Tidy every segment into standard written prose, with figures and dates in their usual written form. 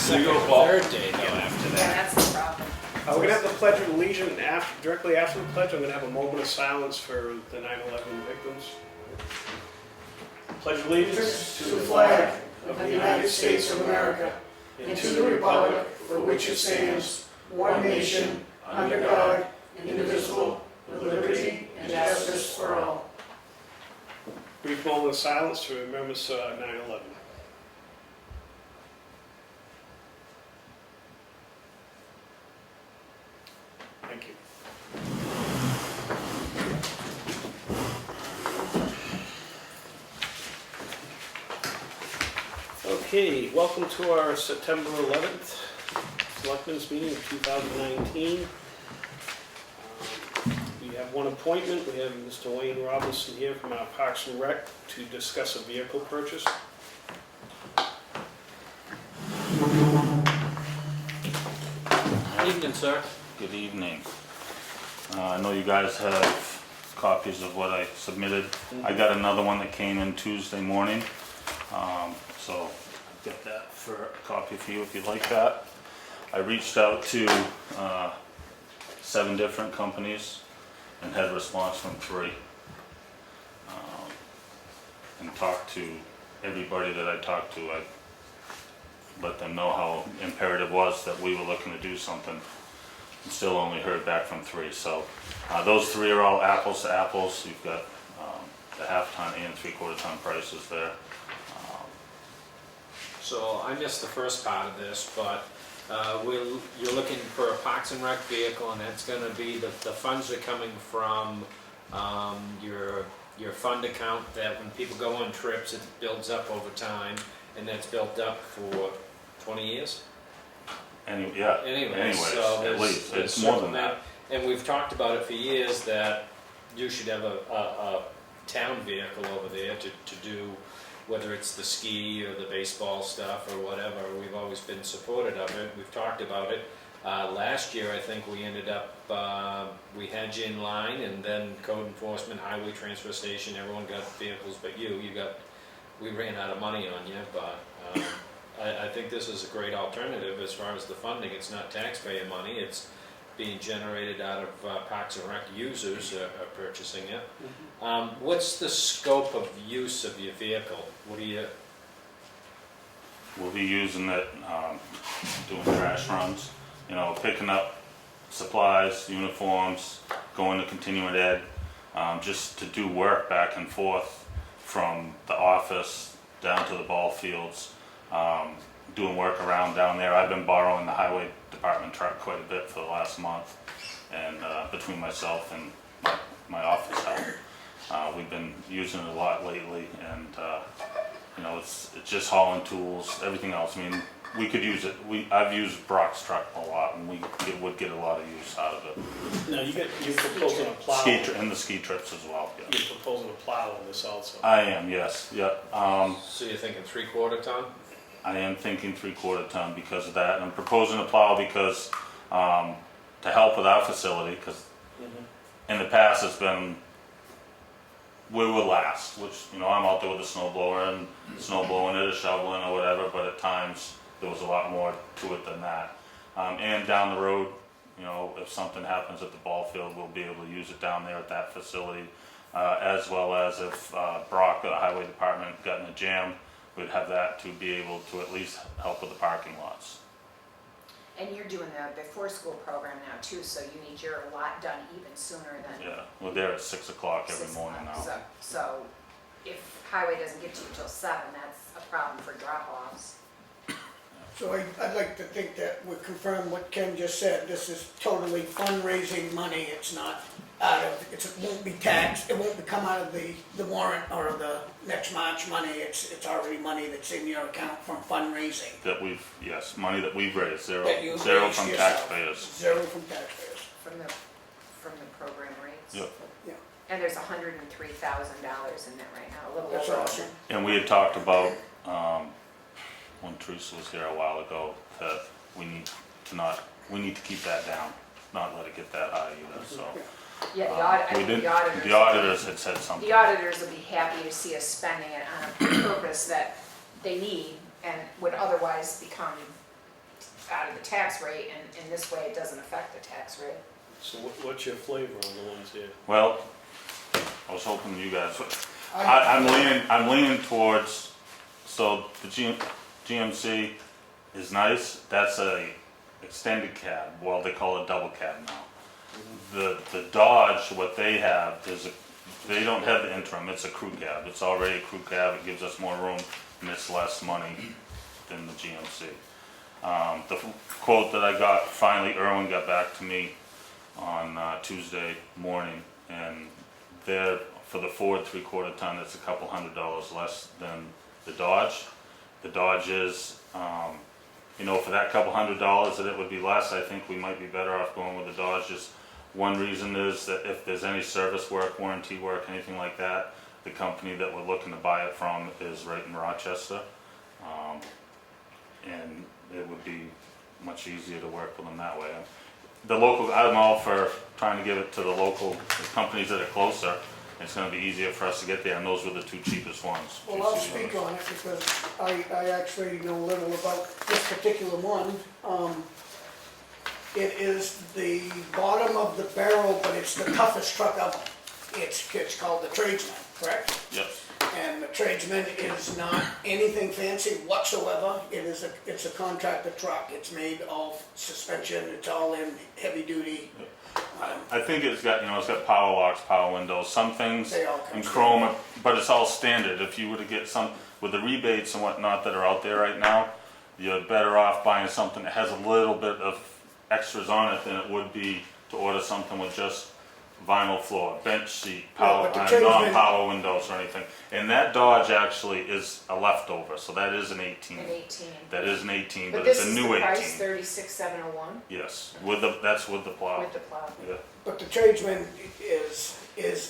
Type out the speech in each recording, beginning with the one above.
third day though after Yeah, that. that's the problem. We're gonna have the Pledge of Allegiance directly after the pledge. I'm gonna have a moment of silence for the 9/11 victims. Pledge allegiance To the flag of the United States of America and to the republic for which it stands, one nation, under God, indivisible, with liberty and justice for all. Brief moment of silence to remember 9/11. Thank you. Okay, welcome to our September 11th Selectmen's meeting of 2019. We have one appointment. We have Mr. Wayne Robinson here from our Parks and Rec to discuss a vehicle purchase. Evening, sir. Good evening. I know you guys have copies of what I submitted. I got another one that came in Tuesday morning, so I've got that for a copy for you if you'd like that. I reached out to 7 different companies and had a response from 3. And talked to everybody that I talked to. I let them know how imperative was that we were looking to do something. And still only heard back from 3. So those 3 are all apples to apples. You've got the half-ton and 3/4-ton prices there. So I missed the first part of this, but you're looking for a Parks and Rec vehicle, and that's going to be the funds are coming from your fund account that when people go on trips, it builds up over time, and that's built up for 20 years. Anyways, so at least there's it's more than that. And we've talked about it for years that you should have a town vehicle over there to do, whether it's the ski or the baseball stuff or whatever. We've always been supportive of it. We've talked about it. Last year, I think we ended up, we had you in line, and then code enforcement, highway transfer station, everyone got vehicles but you. We ran out of money on you, but I think this is a great alternative as far as the funding. It's not taxpayer money. It's being generated out of Parks and Rec users are purchasing it. What's the scope of use of your vehicle? What do you? We'll be using it, doing trash runs, picking up supplies, uniforms, going to continuing ed, just to do work back and forth from the office down to the ball fields, doing work around down there. I've been borrowing the highway department truck quite a bit for the last month, and between myself and my office help, we've been using it a lot lately, and it's just hauling tools, everything else. I mean, we could use it. I've used Brock's truck a lot, and we would get a lot of use out of it. Now, you're proposing a plow. And the ski trips as well. Yeah. You're proposing a plow on this also. I am, yes, yeah. So you're thinking 3/4 ton? I am thinking 3/4 ton because of that, and I'm proposing a plow because to help with our facility, because in the past it's been we were last, which I'm out there with a snow blower and snow blowing it or shoveling or whatever, but at times there was a lot more to it than that. And down the road, if something happens at the ball field, we'll be able to use it down there at that facility, as well as if Brock or the highway department got in a jam, we'd have that to be able to at least help with the parking lots. And you're doing the before school program now too, so you need your lot done even sooner than. Yeah, we're there at 6 o'clock every 6 morning o'clock. now. So if highway doesn't get to you till 7, that's a problem for drop-offs. So I'd like to think that we confirm what Ken just said. This is totally fundraising money. It's not it won't be taxed. It won't come out of the warrant or the next March money. It's already money that's in your account from fundraising. Money that we've raised, zero That you've from raised yourself. taxpayers. Zero from taxpayers. From the program rates. Yep. Yeah. And there's $103,000 in that right now, a little That's over. awesome. And we had talked about, when Teresa was here a while ago, that we need to keep that down, not let it get that high either, so. Yeah, I We think did, the auditors. the auditors had said something. The auditors will be happy to see us spending it on a purpose that they need and would otherwise become out of the tax rate, and this way it doesn't affect the tax rate. So what's your flavor on the ones here? Well, I was hoping you guys, I'm leaning towards, so the GMC is nice, that's a extended cab, well, they call it double cab now. The Dodge, what they have is, they don't have the interim, it's a crew cab, it's already a crew cab, it gives us more room, and it's less money than the GMC. The quote that I got, finally Irwin got back to me on Tuesday morning, and they're, for the Ford 3/4 ton, it's a couple $100 less than the Dodge. The Dodge is, you know, for that couple $100 that it would be less, I think we might be better off going with the Dodge. Just one reason is that if there's any service work, warranty work, anything like that, the company that we're looking to buy it from is right in Rochester. And it would be much easier to work with them that way. The local, I'm all for trying to give it to the local companies that are closer. It's gonna be easier for us to get there, and those were the two cheapest ones. Well, I'll speak on it because I actually know a little about this particular one. It is the bottom of the barrel, but it's the toughest truck of them. It's called the Tradesman, correct? Yep. And the Tradesman is not anything fancy whatsoever. It's a contractor truck. It's made of suspension. It's all in heavy duty. I think it's got, you know, it's got power locks, power windows, some things They all come in chrome, but it's all standard. If you were to get some, with the rebates and whatnot that are out there right now, you're better off buying something that has a little bit of extras on it than it would be to order something with just vinyl floor, bench seat, power, but the Tradesman- non-power windows or anything. And that Dodge actually is a leftover, so that is an 18. An 18. That is an 18, but this it's a is new the price, 18. 36,701 Yes, with the, that's with the plow. with the plow. Yeah. But the Tradesman is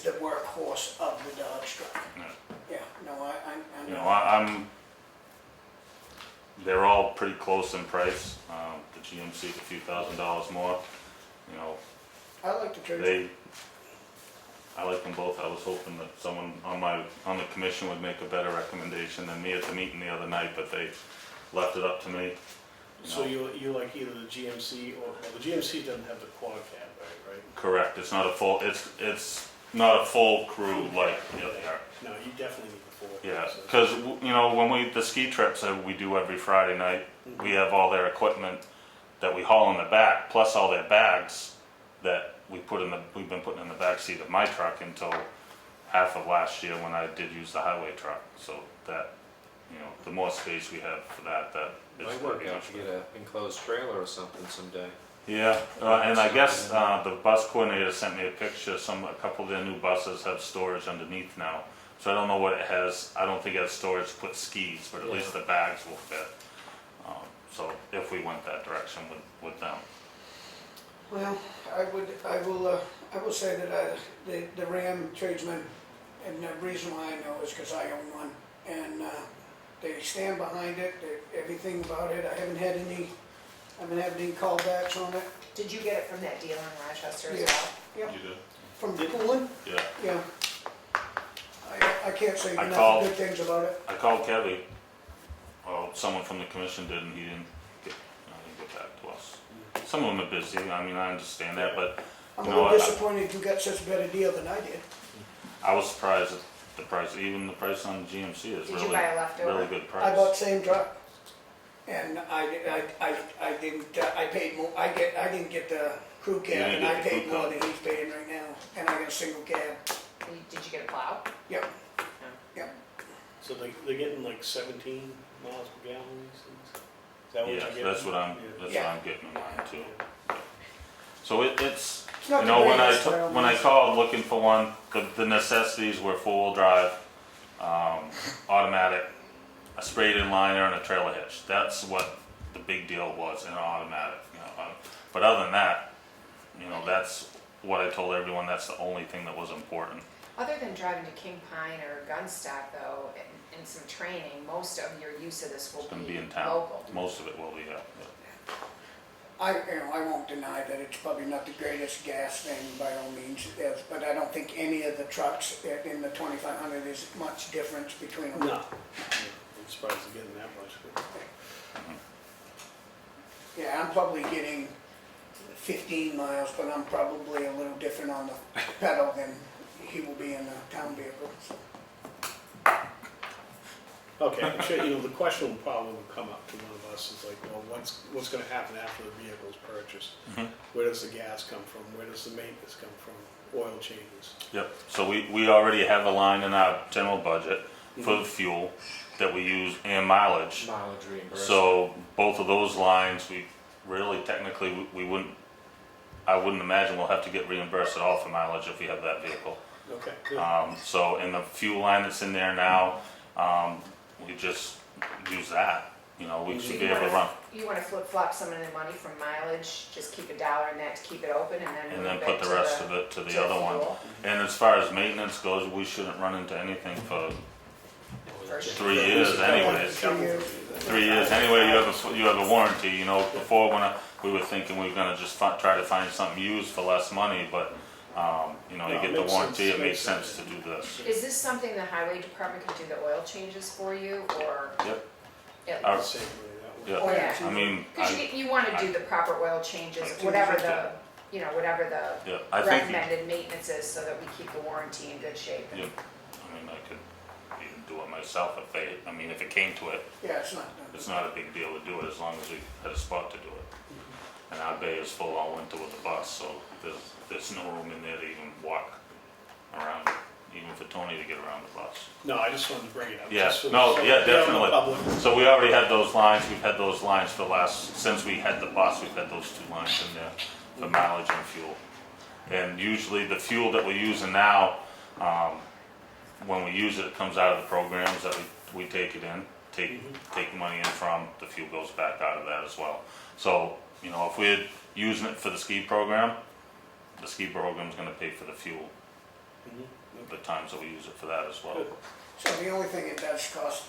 the workhorse of the Dodge truck. Yeah. Yeah, no, I You know. know, I'm, they're all pretty close in price. The GMC, a few $1,000s more. You know, I like the Tradesman. I like them both. I was hoping that someone on the commission would make a better recommendation than me at the meeting the other night, but they left it up to me. So you like either the GMC or, well, the GMC doesn't have the quad cab, right? Correct. It's not a full. It's not a full crew like the other. No, you definitely need the Ford. Yeah, So- because you know when the ski trips that we do every Friday night, we have all their equipment that we haul in the back, plus all their bags that we've been putting in the back seat of my truck until half of last year when I did use the highway truck. So that, you know, the more space we have for that is Might gonna work be out much to better. get an enclosed trailer or something someday. Yeah, and I guess the bus coordinator sent me a picture. A couple of their new buses have storage underneath now. So I don't know what it has. I don't think it has storage to put skis, but at least the bags will fit. So if we went that direction with them. Well, I will say that the Ram Tradesman, and the reason why I know is because I own one, and they stand behind it, everything about it. I haven't had any callbacks on it. Did you get it from that dealer in Rochester as Yeah. well? Yep, You did? from Poland, Yeah. yeah. I can't say I enough called- good things about it. I called Kelley. Well, someone from the commission did, and he didn't get back to us. Some of them are busy. I mean, I understand that, but I'm you a know, little disappointed you got such a better deal than I did. I was surprised at the price. Even the price on the GMC is Did you buy a leftover? really good price. I bought the same truck, and I paid more, I didn't get the crew You cab, didn't and get I the paid crew more cab. than he's paying right now, and I got a single cab. Did you get a plow? Yep, No. yep. So they're getting like 17 miles per gallon, these things? Is that what you're Yeah, getting? that's what I'm Yeah. getting in mine too. So it's, It's not you the know, when greatest, by all I means. called looking for one, the necessities were four-wheel drive, automatic, a sprayed-in liner, and a trailer hitch. That's what the big deal was, an automatic. You know, but other than that, you know, that's what I told everyone. That's the only thing that was important. Other than driving to King Pine or Gunstock though, and some training, most of your use of this will It's going to be be in town. local. Most of it will be. Yeah. I won't deny that it's probably not the greatest gas thing by all means, but I don't think any of the trucks in the 2500 is much difference between them. No. I'm surprised they're getting that much. Yeah, I'm probably getting 15 miles, but I'm probably a little different on the pedal than he will be in a town vehicle. So. Okay, I'm sure, the question will probably come up to one of us, is like, well, what's gonna happen after the vehicle's purchased? Where does the gas come from? Where does the maintenance come from? Oil changes? Yep, so we already have a line in our general budget for the fuel that we use and mileage. Mileage reimbursement. So both of those lines, we really technically, we wouldn't, I wouldn't imagine we'll have to get reimbursed at all for mileage if we have that vehicle. Okay, good. So in the fuel line that's in there now, we just use that, we should be able to run. You wanna flip-flop some of the money from mileage, just keep $1 in that to keep it open, and then And move then it put the to rest of it to the other one. fuel. And as far as maintenance goes, we shouldn't run into anything for First. 3 years anyways. 3 years. 3 years anyway, you have a warranty, before when we were thinking we were gonna just try to find something used for less money, but, you No, get it the makes warranty, sense. it makes sense to do this. Is this something the highway department can do the oil changes for you, or? Yep. It- Our- Same way that Yeah, Oh, yeah. I mean, Cause you wanna do the proper oil changes, whatever the, whatever the yeah, I think, recommended maintenance is, so that we keep the warranty in good shape. yeah, I mean, I could even do it myself if it came to it. Yeah, it's not done. It's not a big deal to do it as long as we had a spot to do it. And our bay is full all winter with the bus, so there's no room in there to even walk around, even for Toni to get around the bus. No, I just wanted to bring it up. Yeah, just for the- no, so yeah, the definitely. public- So we already had those lines, we've had those lines since we had the bus, we've had those 2 lines in there for mileage and fuel. And usually the fuel that we're using now, when we use it, it comes out of the programs that we take it in, take money in from, the fuel goes back out of that as well. So, if we're using it for the ski program, the ski program's gonna pay for the fuel, the times that we use it for that as well. Good. So the only thing it does cost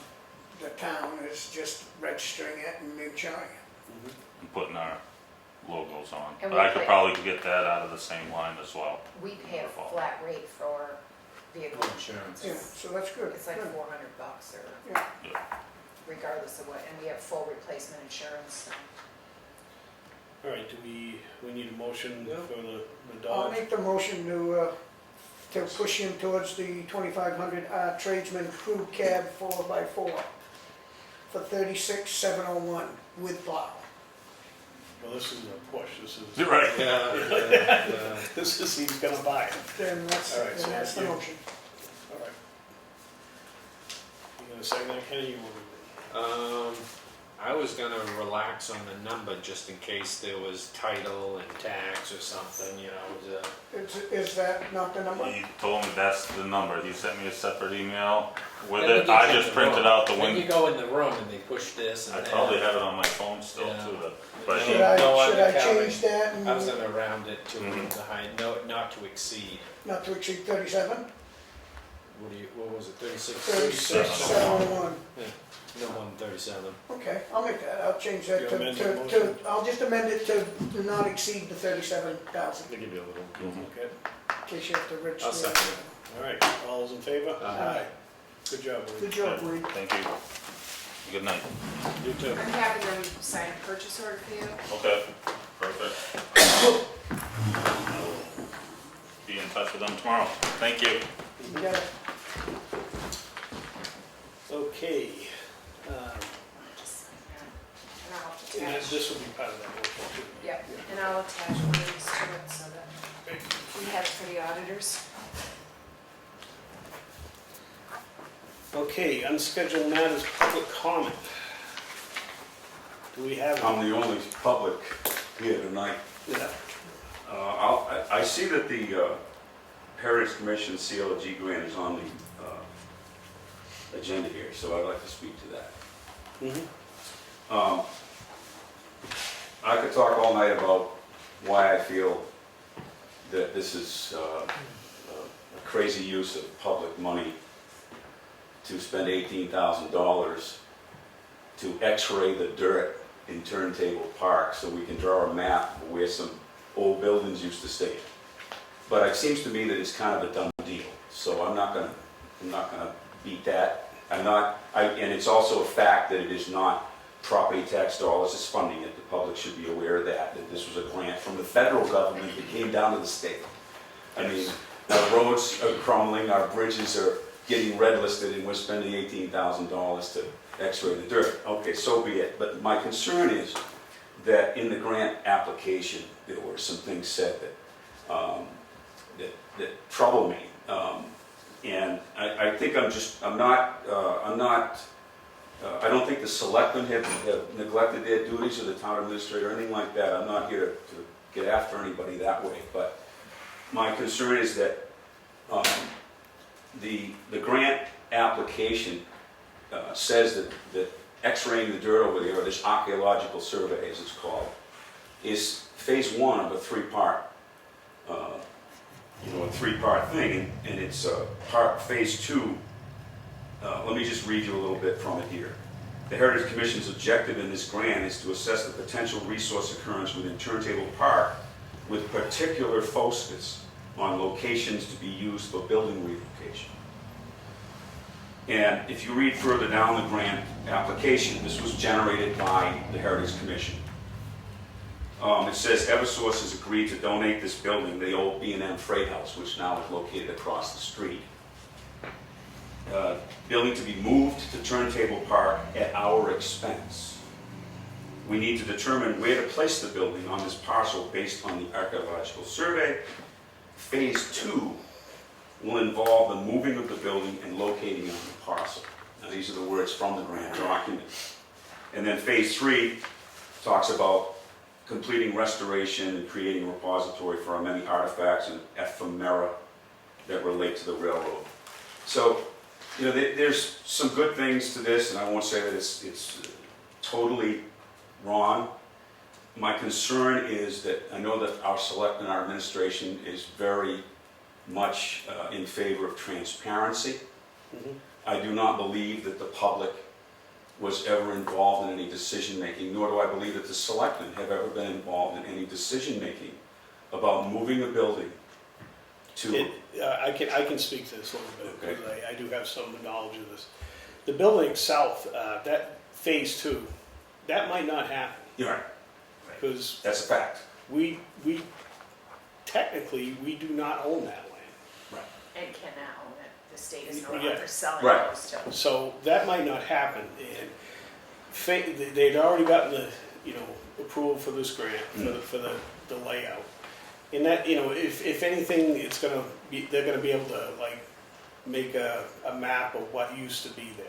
the town is just registering it and insuring it. And putting our logos on. And But we I could pay- probably get that out of the same line as well. We pay a flat rate for vehicle insurance. Yeah, so that's good. It's like Good. $400 or Yeah. Yeah. regardless of what, and we have full replacement insurance, so. All right, do we need a motion Yeah. for the I'll Dodge? make the motion to push him towards the 2,500 tradesman crew cab 4x4 for 36,701 with plow. Well, this is a push, this is. You're right. Yeah. This is, he's gonna buy it. Then that's, All right, so that's the you- motion. All right. You gonna second that, Kenny, you want me I was gonna relax on the number just in case there was title and tax or something, Is that not the number? He told me that's the number. He sent me a separate email with Then it. you I get just the printed room. out the Then you win. go in the room and they push this and I that. probably have it on my phone still Yeah. too. But Should he, I No, I'm change that I was and gonna round it to Mhm. the high, no, not to exceed, not to exceed 37? what was it, 36? 36,701. No more than 37. Okay, I'll make that, I'll change that You to, amend the to, motion? I'll just amend it to not exceed the 37,000, to give you a little, Mhm. okay? in case you have to register. I'll second All right, all those in favor? Aye. Good job, Lee. Good job, Wayne. thank you. Good night. You too. I'm having them sign a purchase order for you. Okay, perfect. I'll be in touch with them tomorrow. Thank you. You got it. Okay. Just sign that. And I'll And attach, this will be part of that motion too. yep, and I'll attach one of these to it so that we have it for the auditors. Okay, unscheduled matters, public comment. Do we have? I'm the only public here tonight. Yeah. I see that the Heritage Commission CLG grant is on the agenda here, so I'd like to speak to that. Mhm. I could talk all night about why I feel that this is a crazy use of public money to spend $18,000 to x-ray the dirt in Turntable Park so we can draw a map of where some old buildings used to stay. But it seems to me that it's kind of a done deal, so I'm not gonna beat that. And it's also a fact that it is not property tax dollars is funding it. The public should be aware of that this was a grant from the federal government that came down to the state. I mean, our roads are crumbling, our bridges are getting red listed, and we're spending $18,000 to x-ray the dirt. Okay, so be it. But my concern is that in the grant application, there were some things said that trouble me. And I think I don't think the selectmen have neglected their duties, or the town administrator, or anything like that. I'm not here to get after anybody that way, but my concern is that the grant application says that x-raying the dirt over there, or this archaeological survey, as it's called, is phase one of a three-part thing, and it's phase two. Let me just read you a little bit from it here. The Heritage Commission's objective in this grant is to assess the potential resource occurrence within Turntable Park with particular focus on locations to be used for building relocation. And if you read further down the grant application, this was generated by the Heritage Commission. It says Eversource has agreed to donate this building, the old B&M Freight House, which now is located across the street. Building to be moved to Turntable Park at our expense. We need to determine where to place the building on this parcel based on the archaeological survey. Phase two will involve the moving of the building and locating it on the parcel. Now, these are the words from the grant document. And then phase three talks about completing restoration and creating a repository for our many artifacts and ephemera that relate to the railroad. So, you know, there's some good things to this, and I won't say that it's totally wrong. My concern is that I know that our selectmen, our administration is very much in favor of transparency. Mhm. I do not believe that the public was ever involved in any decision-making, nor do I believe that the selectmen have ever been involved in any decision-making about moving a building to... I can speak to this a little bit, Okay. because I do have some knowledge of this. The building itself, that phase two, that might not happen, You're right, because that's a fact. we technically, we do not own that land. And cannot own it. The state is no Yeah. longer selling Right. those to. So that might not happen, and they'd already gotten the, approval for this grant, for the layout. And that, if anything, they're gonna be able to, like, make a map of what used to be there.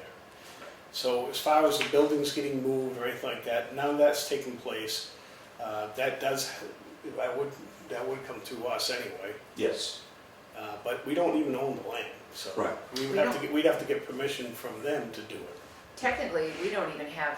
So as far as the buildings getting moved or anything like that, none of that's taken place. That would come to us anyway, Yes. but we don't even own the land, so. Right. We'd have to get permission from them to do it. Technically, we don't even have,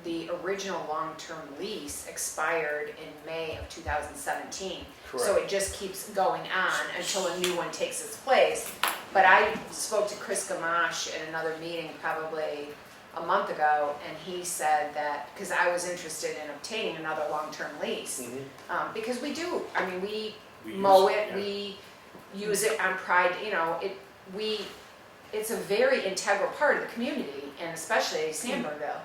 the original long-term lease expired in May of 2017. So it just keeps going on until a new one takes its place. But I spoke to Chris Gamache at another meeting probably a month ago, and he said that, because I was interested in obtaining another long-term lease. Because we do, I mean, we mow use it, yeah. we use it on Pride, it's a very integral part of the community, and especially Sandburgville.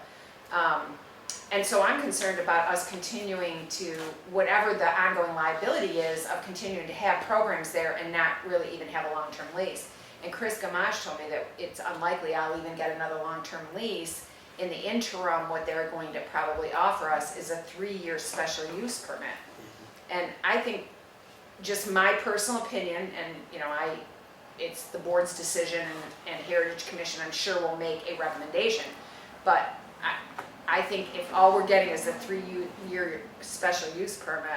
And so I'm concerned about us continuing to, whatever the ongoing liability is, of continuing to have programs there and not really even have a long-term lease. And Chris Gamache told me that it's unlikely I'll even get another long-term lease. In the interim, what they're going to probably offer us is a 3-year special use permit. And I think, just my personal opinion, and it's the board's decision, and Heritage Commission, I'm sure, will make a recommendation. But I think if all we're getting is a 3-year special use permit,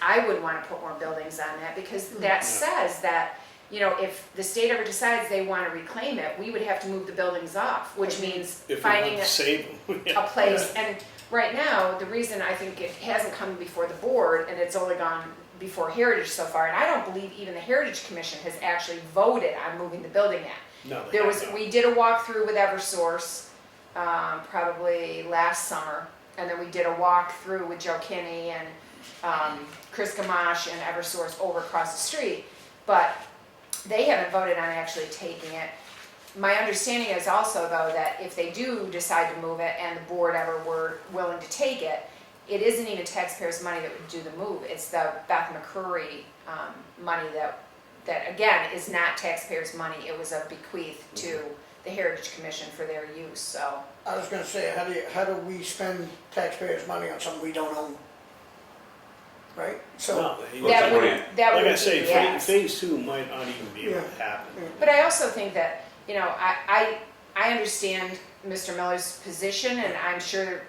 I wouldn't want to put more buildings on that, because that says that, if the state ever decides they want to reclaim it, we would have to move the buildings off, which means If we finding want to save them. a place. And right now, the reason I think it hasn't come before the board, and it's only gone before Heritage so far, and I don't believe even the Heritage Commission has actually voted on moving the building yet. No, We did a walkthrough with Eversource, probably last summer, and then we did a walkthrough with Joe Kinney and Chris Gamache and Eversource over across the street, but they haven't voted on actually taking it. My understanding is also though that if they do decide to move it and the board ever were willing to take it, it isn't even taxpayers' money that would do the move. It's the Beth McCurry money that again is not taxpayers' money. It was a bequeath to the Heritage Commission for their use. So I was gonna say, how do we spend taxpayers' money on something we don't own? Right? So, No, Well, it's that a would grant. that like would I say, be the ask. phase two might not even be able to Yeah. happen. But I also think that, you know, I understand Mr. Miller's position, and I'm sure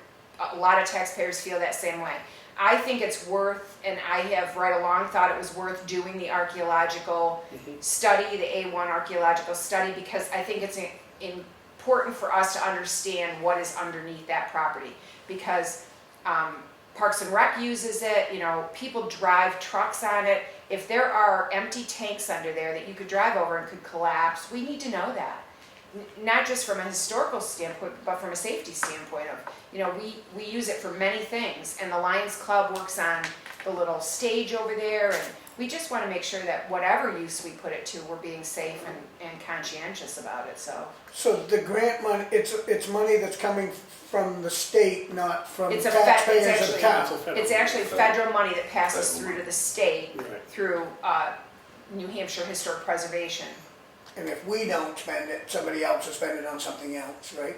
a lot of taxpayers feel that same way. I think it's worth, and I have right along thought it was worth doing the archaeological study, the A1 archaeological study, because I think it's important for us to understand what is underneath that property. Because Parks and Rec uses it, you know, people drive trucks on it. If there are empty tanks under there that you could drive over and could collapse, we need to know that. Not just from a historical standpoint, but from a safety standpoint of, you know, we use it for many things, and the Lions Club works on the little stage over there, and we just want to make sure that whatever use we put it to, we're being safe and conscientious about it, so. so the grant money, it's money that's coming from the state, not from It's a taxpayers it's of the actually- town. It's actually federal money that passes Federal through to money. the state Right. through New Hampshire Historic Preservation. And if we don't spend it, somebody else will spend it on something else, right?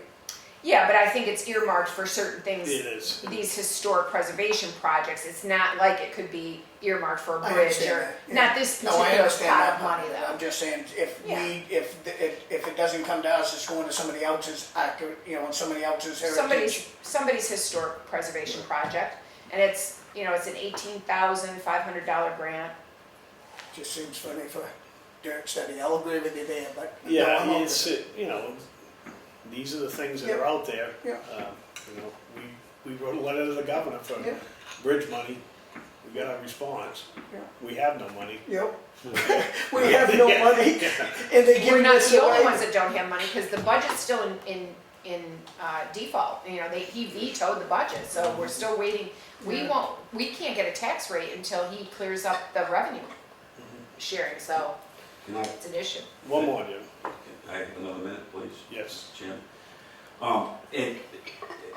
Yeah, but I think it's earmarked for certain things. It is. These historic preservation projects, it's not like it could be earmarked for a I bridge understand or, that, yeah. not this No, I particular understand pot that of money though. I'm just saying, if Yeah. if it doesn't come to us, it's going to somebody else's, you know, somebody else's heritage. Somebody's historic preservation project, and it's, you know, it's an $18,500 grant. Just seems funny for dirt study, I'll agree with you there, but. no, I'm Yeah, open. it's, you know, these are the things that are Yeah. out there. Yeah. You know, we wrote a letter to the governor for Yeah. bridge money. We got a response. Yeah. We have no money. Yep. We have no money, and they We're give not us the only away. ones that don't have money, because the budget's still in default. You know, he vetoed the budget, so we're still waiting. Yeah. We can't get a tax rate until he clears up the revenue sharing, so Can I, it's an issue. One more, Jim. I have another minute, please? Yes. Jim. And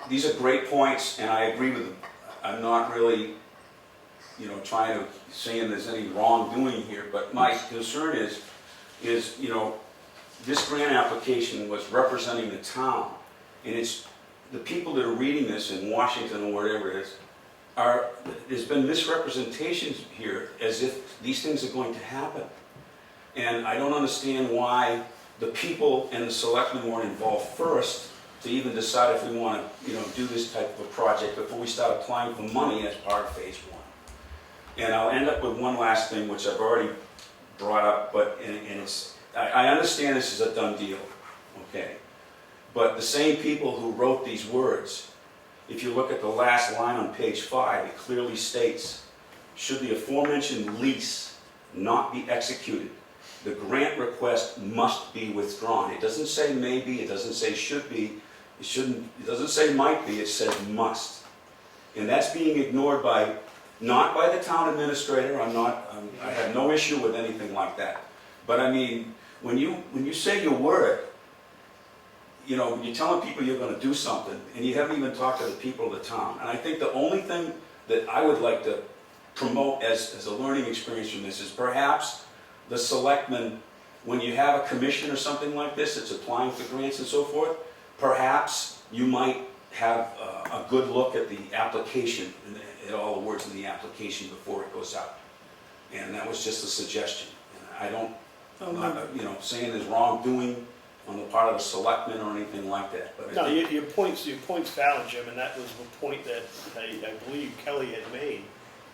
these are great points, and I agree with them. I'm not really, you know, trying to, saying there's any wrongdoing here, but my concern is, you know, this grant application was representing the town, and it's, the people that are reading this in Washington or wherever it is, there's been misrepresentations here as if these things are going to happen. And I don't understand why the people and the selectmen weren't involved first to even decide if we want to, you know, do this type of a project before we start applying for money as part of phase one. And I'll end up with one last thing, which I've already brought up, but, and it's, I understand this is a done deal, okay? But the same people who wrote these words, if you look at the last line on page 5, it clearly states, should the aforementioned lease not be executed, the grant request must be withdrawn. It doesn't say maybe, it doesn't say should be, it shouldn't, it doesn't say might be, it says must. And that's being ignored by, not by the town administrator, I have no issue with anything like that. But I mean, when you say your word, you know, when you're telling people you're gonna do something, and you haven't even talked to the people of the town. And I think the only thing that I would like to promote as a learning experience from this is perhaps the selectmen, when you have a commission or something like this, it's applying for grants and so forth, perhaps you might have a good look at the application, at all the words in the application before it goes out. And that was just a suggestion. And I don't, I'm not, you know, saying there's wrongdoing on the part of the selectmen or anything like that. But I No, think- your point's valid, Jim, and that was the point that I believe Kelley had made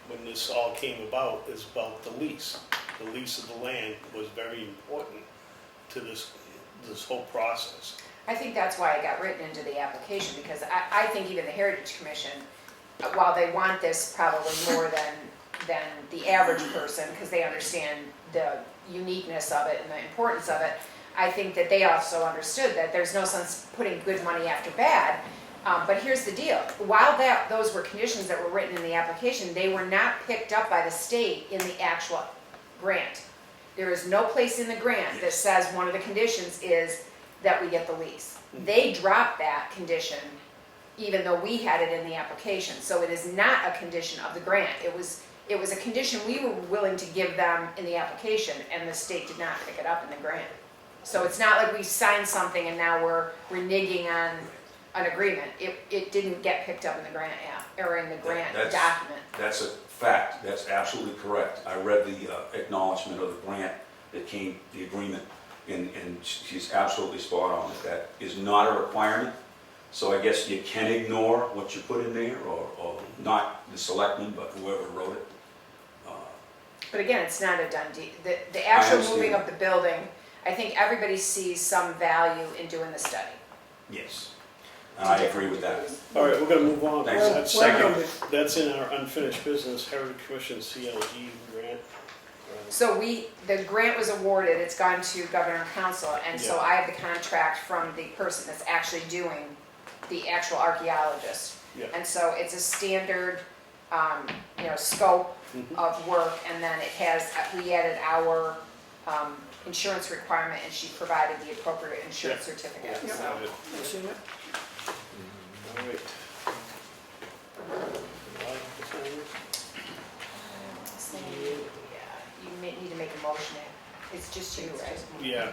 when this all came about, is about the lease. The lease of the land was very important to this whole process. I think that's why it got written into the application, because I think even the Heritage Commission, while they want this probably more than the average person, because they understand the uniqueness of it and the importance of it, I think that they also understood that there's no sense putting good money after bad. But here's the deal, while those were conditions that were written in the application, they were not picked up by the state in the actual grant. There is no place in the grant that says one of the conditions is that we get the lease. They dropped that condition, even though we had it in the application. So it is not a condition of the grant. It was a condition we were willing to give them in the application, and the state did not pick it up in the grant. So it's not like we signed something and now we're reneging on an agreement. It didn't get picked up in the grant app, or in the grant That's- document. That's a fact, that's absolutely correct. I read the acknowledgement of the grant that came, the agreement, and she's absolutely spot on. That is not a requirement, so I guess you can ignore what you put in there, or not the selectmen, but whoever wrote it. But again, it's not a done deal. The actual understand. moving of the building, I think everybody sees some value in doing the study. Yes, and I agree with that. All right, we're gonna move on. Thanks. That's Well second, noted. that's in our unfinished business, Heritage Commission CLG grant. So the grant was awarded, it's gone to Governor and Council, and so Yeah. I have the contract from the person that's actually doing, the actual archaeologist. Yeah. And so it's a standard, scope Mhm. of work, and then it has, we added our insurance requirement, and she provided the appropriate insurance certificate, Yeah, so. got it. I've seen it. All right. Yeah, you may need to make a motion. It's just you, right? Yeah,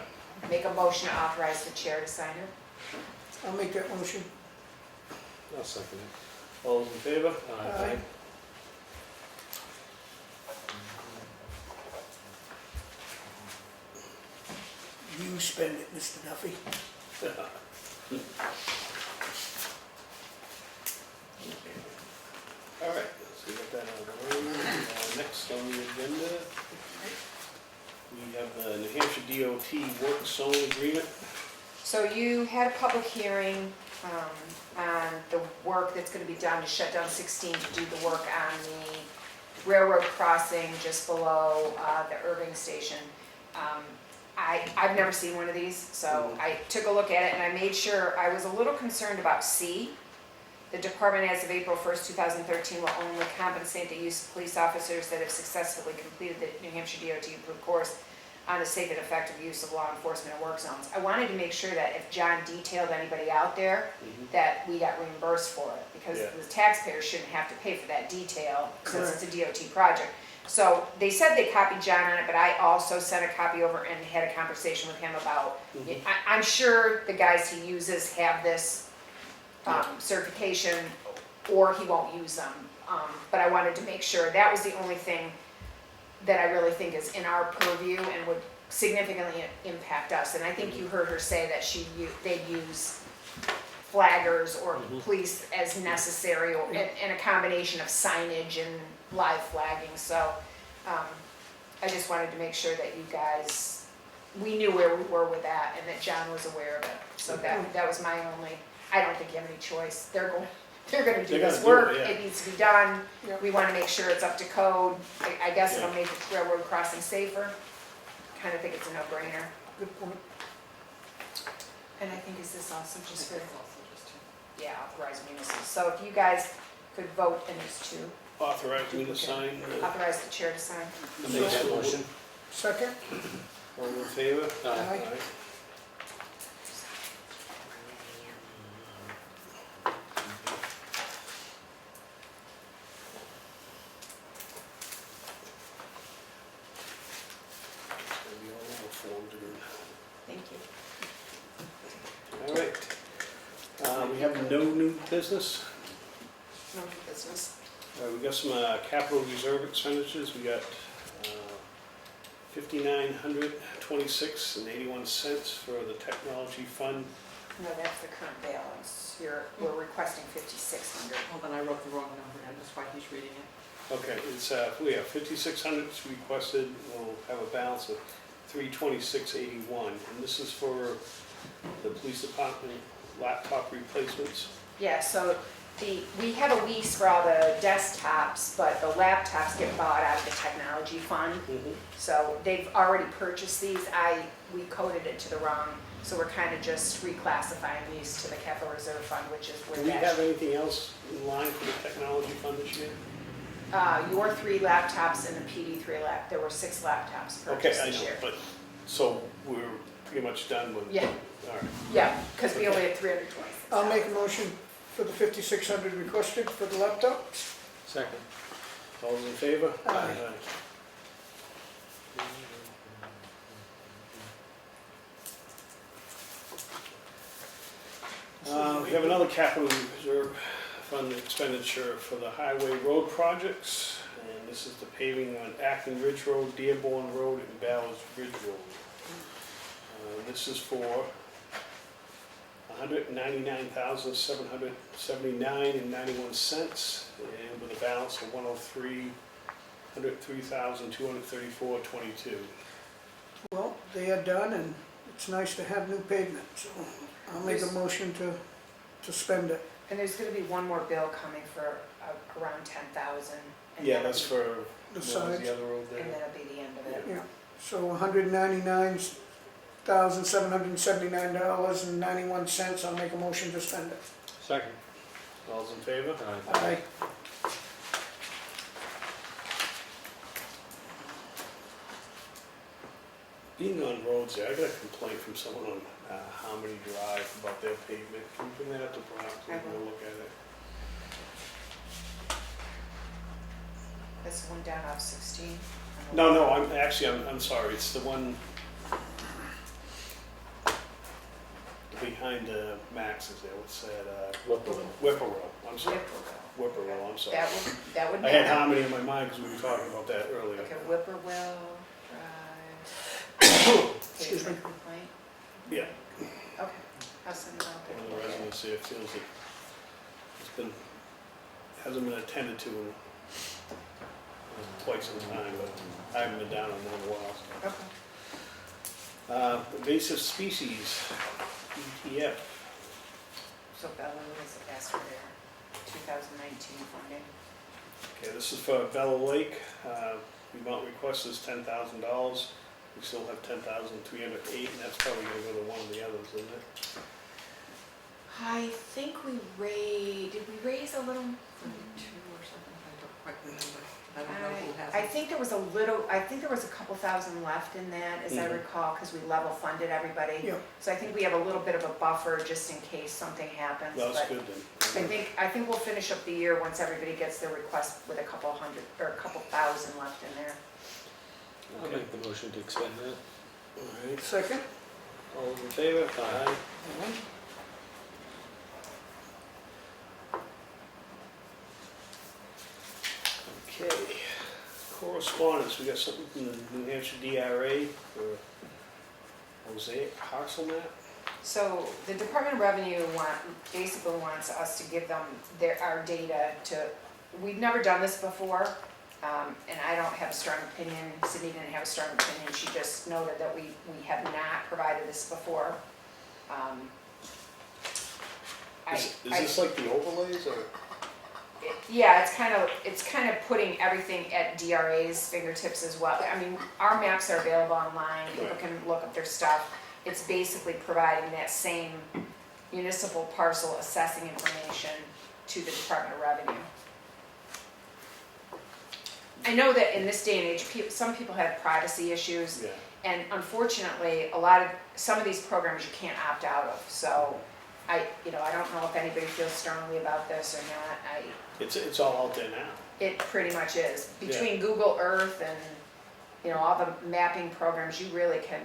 Make a motion to authorize the chair to sign it. I'll make that motion. I'll second it. all those in favor? Aye. You spend it, Mr. Duffy. All right, so we got that out of the way. Next on the agenda, we have the New Hampshire DOT work zone agreement. So you had a public hearing on the work that's going to be done to shut down 16 to do the work on the railroad crossing just below the Irving station. I've never seen one of these, so I took a look at it and I made sure, I was a little concerned about C. The department as of April 1st, 2013 will only compensate the use of police officers that have successfully completed the New Hampshire DOT approved course on the safe and effective use of law enforcement and work zones. I wanted to make sure that if John detailed anybody out there, that we got reimbursed for it, because Yeah. the taxpayers shouldn't have to pay for that detail since it's a DOT project. So they said they copied John on it, but I also sent a copy over and had a conversation with him about, I'm sure the guys he uses have this certification, or he won't use them. But I wanted to make sure, that was the only thing that I really think is in our purview and would significantly impact us. And I think you heard her say that they'd use flaggers or police as necessary, or and a combination of signage and live flagging. So I just wanted to make sure that you guys, we knew where we were with that, and that John was aware of it. So that was my only, I don't think you have any choice. They're gonna do They this gotta do work, it, yeah. it needs to be done. Yeah. We wanna make sure it's up to code. I guess it'll Yeah. make the railroad crossing safer. Kinda think it's a no-brainer. Good point. And I think is this also just for, yeah, authorized municipal. So if you guys could vote in these two, Authorize me to sign. authorize the chair to sign. Make that motion. Second? All in favor? Aye. It's gonna be all over forms again. Thank you. All right. We have no new business. No new business. We got some capital reserve expenditures. We got $5,926.81 for the technology fund. No, that's the current balance. We're requesting 5,600. Well, then I wrote the wrong number, and that's why he's reading it. Okay, it's, we have 5,600 requested. We'll have a balance of $326.81. And this is for the police department laptop replacements. Yeah, so we have a lease for all the desktops, but the laptops get bought out of the technology fund. So they've already purchased these. We coded it to the wrong, so we're kind of just reclassifying these to the capital reserve fund, which is Do where we that. have anything else in line for the technology fund this year? Your 3 laptops and the PD 3 there were 6 laptops Okay, purchased I this know, year. but, so we're pretty much done with? Yeah. All right. Yeah, because we only have 326. I'll make a motion for the 5,600 requested for the laptops. Second. All those in favor? Aye. We have another capital reserve fund expenditure for the highway road projects, and this is the paving on Acton Ridge Road, Dearborn Road, and Ballard's Ridge Road. This is for $199,779.91, and with a balance of $103,234.22. Well, they are done, and it's nice to have new pavement, so I'll make a motion to spend it. And there's gonna be one more bill coming for around 10,000. and Yeah, that'll that's be- for, The what was sides. the other road And there? that'll be the end of it. Yeah, so $199,779.91, I'll make a motion to spend it. Second. All those in favor? Aye. Being on roads there, I got a complaint from someone on Harmony Drive about their pavement. Can you bring that up to Brown, so we can look at it? This one down off 16. No, I'm sorry, it's the one behind Max's there, what's that, Whippoorwill, I'm sorry, Whippoorwill, I'm sorry. That would I be. had Harmony in my mind because we were talking about that earlier. Okay, Whippoorwill Drive. Excuse me. Complaint. Yeah, Okay, I'll send it out one of the there. residents there feels that hasn't been attended to in quite some time, but I haven't been down on that in a while. Okay, Invasive species, ETF. so Bella was asked for their 2019 funding. Okay, this is for Bella Lake. The amount requested is $10,000. We still have $10,308, and that's probably gonna go to one of the others, isn't it? I think did we raise a little? 32 or something, I don't quite remember. I don't know who has I it. think there was a couple thousand left in that, as I Mhm. recall, because we level funded everybody. Yeah. So I think we have a little bit of a buffer just in case something happens. Well, that's but good then. I think we'll finish up the year once everybody gets their request with a couple hundred, or a couple thousand left in there. I'll make the motion to expend that. All right, Second? all those in favor? Aye. Okay, correspondence, we got something from the New Hampshire DRA for Mosaic parcel map. So the Department of Revenue basically wants us to give them our data we've never done this before, and I don't have a strong opinion, Sydney didn't have a strong opinion, she just noted that we have not provided this before. Is this like the overlays or? Yeah, it's kind of putting everything at DRA's fingertips as well. I mean, our maps are available online, people Right. can look up their stuff. It's basically providing that same municipal parcel assessing information to the Department of Revenue. I know that in this day and age, some people have privacy issues, Yeah. and unfortunately, some of these programs you can't opt out of. So I don't know if anybody feels strongly about this or not. It's all out there now. It pretty much is. Between Google Earth and, all the mapping programs, you really can.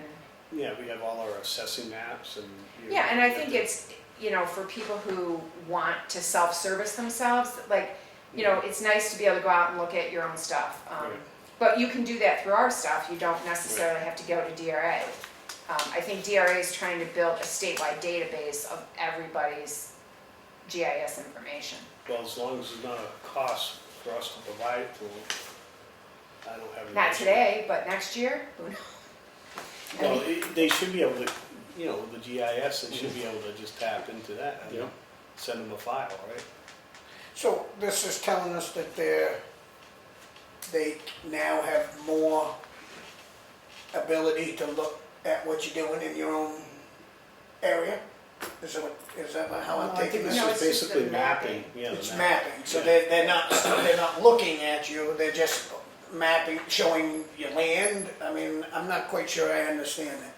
Yeah, we have all our assessing maps and. Yeah, and I think it's, for people who want to self-service themselves, it's nice to be able to go out and look at your own stuff. Right. But you can do that through our stuff. You don't necessarily have to go to DRA. I think DRA is trying to build a statewide database of everybody's GIS information. Well, as long as there's not a cost for us to provide it to them, I don't have any. Not issue. today, but next year, who knows? I Well, mean, they should be able to, with the GIS, they should be able to just tap into that and Yeah. send them a file, right? So this is telling us that they now have more ability to look at what you're doing in your own area? Is that how I'm I taking think this? this No, is it's just the basically mapping, yeah. It's the mapping, so Yeah. they're not looking at you, they're just mapping, showing your land. I mean, I'm not quite sure I understand that.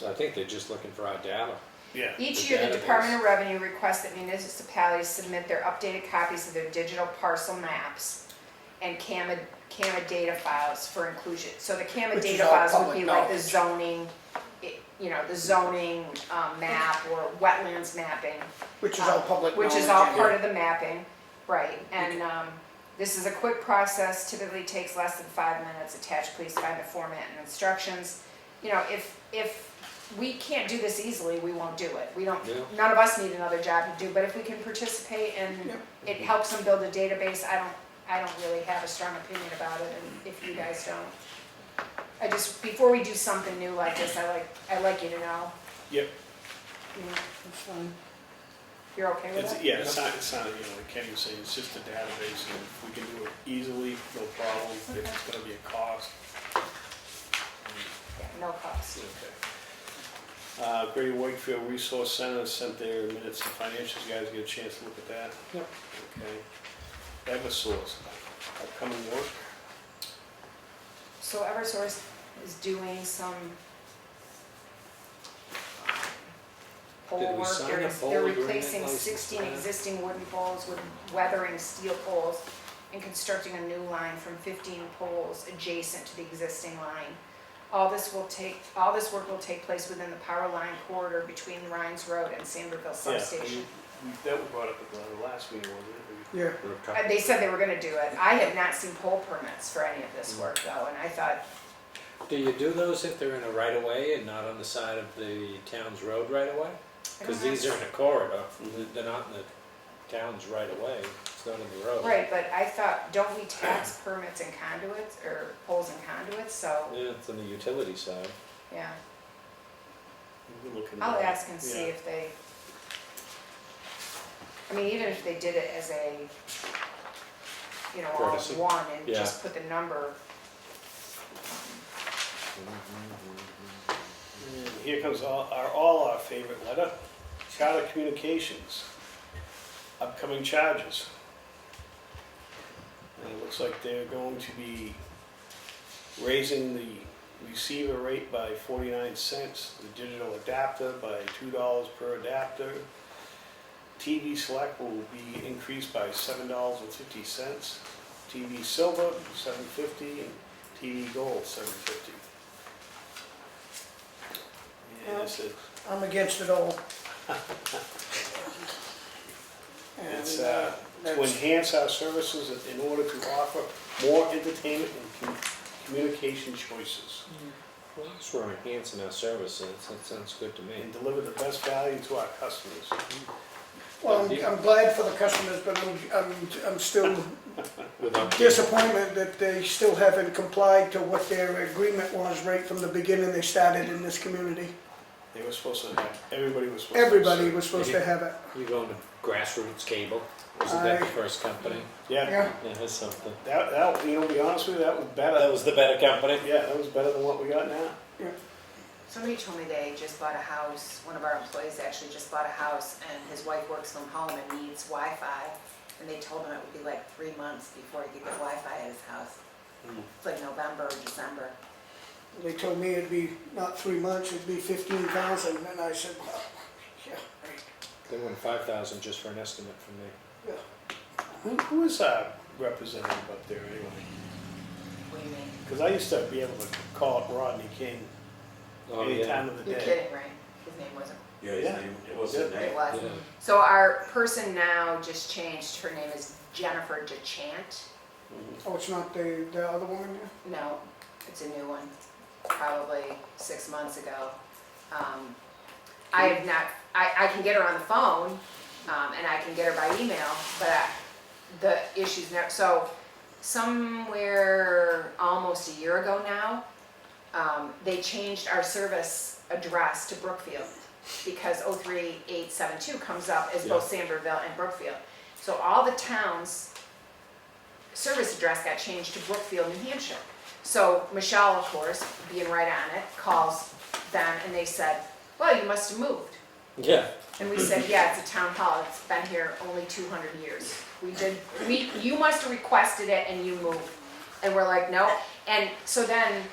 I think they're just looking for our data. Yeah. Each The year, the database. Department of Revenue requests that municipalities submit their updated copies of their digital parcel maps and CAMA data files for inclusion. So the CAMA Which is data all files would public be like the knowledge. zoning, the zoning map or wetlands mapping. Which is all public knowledge. Which is all and- part of the mapping, right, and, this is a quick process, typically takes less than 5 minutes, attached, please find the format and instructions. You know, if we can't do this easily, we won't do it, Yeah. none of us need another job to do, but if we can participate and Yep. it helps them build a database, I don't really have a strong opinion about it, and if you guys don't. I just, before we do something new like this, I like you to know. Yep. That's fine. You're okay with It's, it? yeah, it's not, like Kenny was saying, it's just a database, and if we can do it easily, no problem. If it's gonna be a cost. Yeah, no cost. Okay. Greater Wakefield Resource Center sent their minutes and financials, you guys get a chance to look at that? Yep. Okay. Eversource, upcoming work? So Eversource is doing some pole Did we work. sign a pole They're agreement replacing license 16 for that? existing wooden poles with weathering steel poles and constructing a new line from 15 poles adjacent to the existing line. All this work will take place within the power line corridor between Rhines Road and Sangerville Substation. That was brought up at the last meeting, wasn't it? Yeah, They said they were gonna do it. I have not seen pole permits for any of this Mm. work though, and I thought, Do you do those if they're in a right of way and not on the side of the town's road right away? I don't Because know. these are in a corridor, they're not in the town's right of way, it's not in the road. Right, but I thought, don't we tax permits and conduits, or poles and conduits, so, Yeah, it's on the utility side. yeah. We can look into I'll that. ask and see Yeah. if they, I mean, even if they did it as a, all Courtesy. in one and Yeah. just put the number. And here comes all our favorite letter, Charter Communications, upcoming charges. And it looks like they're going to be raising the receiver rate by 49 cents, the digital adapter by $2 per adapter. TV Select will be increased by $7.50, TV Silver $7.50, and TV Gold $7.50. And this is, I'm against it all. it's And, to that's- enhance our services in order to offer more entertainment and communication choices Well, as we're enhancing our services, that sounds good to me. and deliver the best value to our customers. Well, I'm glad for the customers, but I'm still Without disappointed that they still haven't complied to what their agreement was right from the beginning they started in this community. They were supposed to have, everybody was supposed to. Everybody was supposed to have it. You going to Grassroots Cable? Wasn't that the first company? Yeah, Yeah, Yeah, that's something. that, to be honest with you, that was better. That was the better company? Yeah, that was better than what we got now. Somebody told me they just bought a house, one of our employees actually just bought a house, and his wife works from home and needs Wi-Fi, and they told him it would be like 3 months before he could get Wi-Fi at his house. It's like November or December. they told me it'd be not 3 months, it'd be 15,000, and I said, well, yeah, right, They won 5,000 just for an estimate from me. yeah. Who is our representative up there anyway? What do you mean? Because I used to be able to call up Rodney King Oh, any yeah. time of the You're day. kidding, right? His name wasn't. Yeah, his Yeah. name, it was his Yeah. name. It was. Yeah. So our person now just changed, her name is Jennifer DeChant. Oh, it's not the other woman there? No, it's a new one, probably 6 months ago. I have not, I can get her on the phone, and I can get her by email, but the issue's never, so somewhere almost a year ago now, they changed our service address to Brookfield because 03872 comes up as both Sangerville and Brookfield. So all the towns' service address got changed to Brookfield, New Hampshire. So Michelle, of course, being right on it, calls them and they said, well, you must have moved. Yeah. And we said, yeah, it's a town hall, it's been here only 200 years. You must have requested it and you moved. And we're like, no. And so then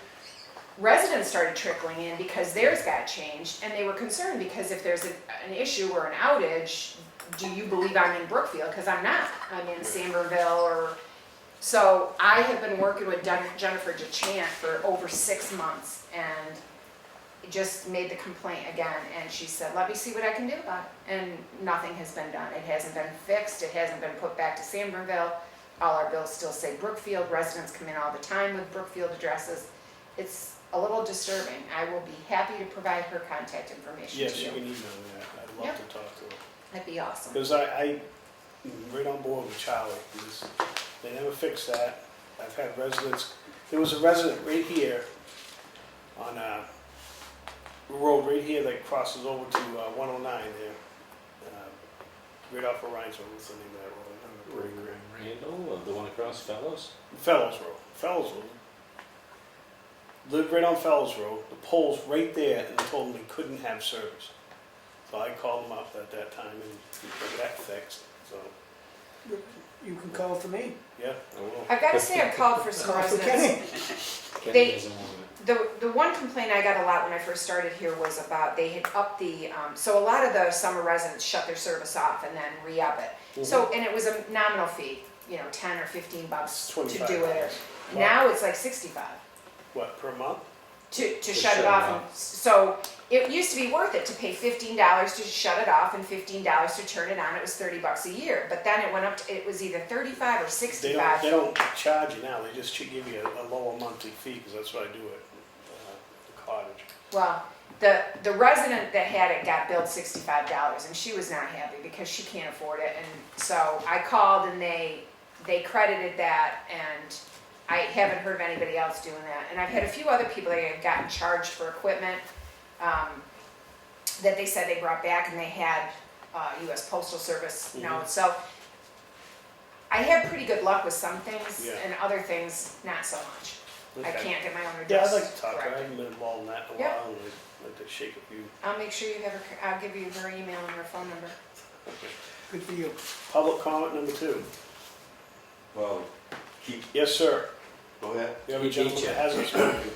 residents started trickling in because theirs got changed, and they were concerned because if there's an issue or an outage, do you believe I'm in Brookfield? Because I'm not. I'm in Sanbornville or. So I have been working with Jennifer DeChant for over 6 months, and just made the complaint again, and she said, let me see what I can do about it. And nothing has been done. It hasn't been fixed. It hasn't been put back to Sanbornville. All our bills still say Brookfield. Residents come in all the time with Brookfield addresses. It's a little disturbing. I will be happy to provide her contact information Yes, to you you. can email me that. I'd love Yep. to talk to her. That'd be awesome. Because I'm right on board with Charlie, because they never fixed that. I've had residents, there was a resident right here on a road right here that crosses over to 109 there, right off of Rhine's Road. What's the name of that road? I'm gonna break it. Randall, the one across Fellows? Fellows Road. Fellows Road. Lived right on Fellows Road. The pole's right there, and they told them they couldn't have service. So I called them up at that time and got that fixed. So, You can call for me. yeah, I will. I've got to say, I've called for some Call for residents. Kenny. They- doesn't want it. The one complaint I got a lot when I first started here was about they had upped the, so a lot of the summer residents shut their service off and then re-up it. So, and it was a nominal fee, you know, 10 or 15 bucks to do it. $25. Now it's like 65 What, per month? to shut it off. And so it used to be worth it to pay $15 to shut it off and $15 to turn it on. It was $30 a year. But then it went up to, it was either 35 or They 65. don't charge you now, they just give you a lower monthly fee, because that's what I do at the cottage. Well, the resident that had it got billed $65, and she was not happy because she can't afford it. And so I called, and they credited that, and I haven't heard of anybody else doing that. And I've had a few other people that have gotten charged for equipment that they said they brought back, and they had U.S. Postal Service notes. So I have pretty good luck with some things, Yeah. and other things not so much. I Okay. can't get my own Yeah, address. I'd like to talk to her, I corrected. haven't been involved in that in a Yeah. while, and I'd like to shake a few. I'll make sure you have her, I'll give you her email and her phone number. Good for you. Public comment number 2. Well, keep, Yes, sir. go ahead. You have a Keep gentleman each that hasn't spoken.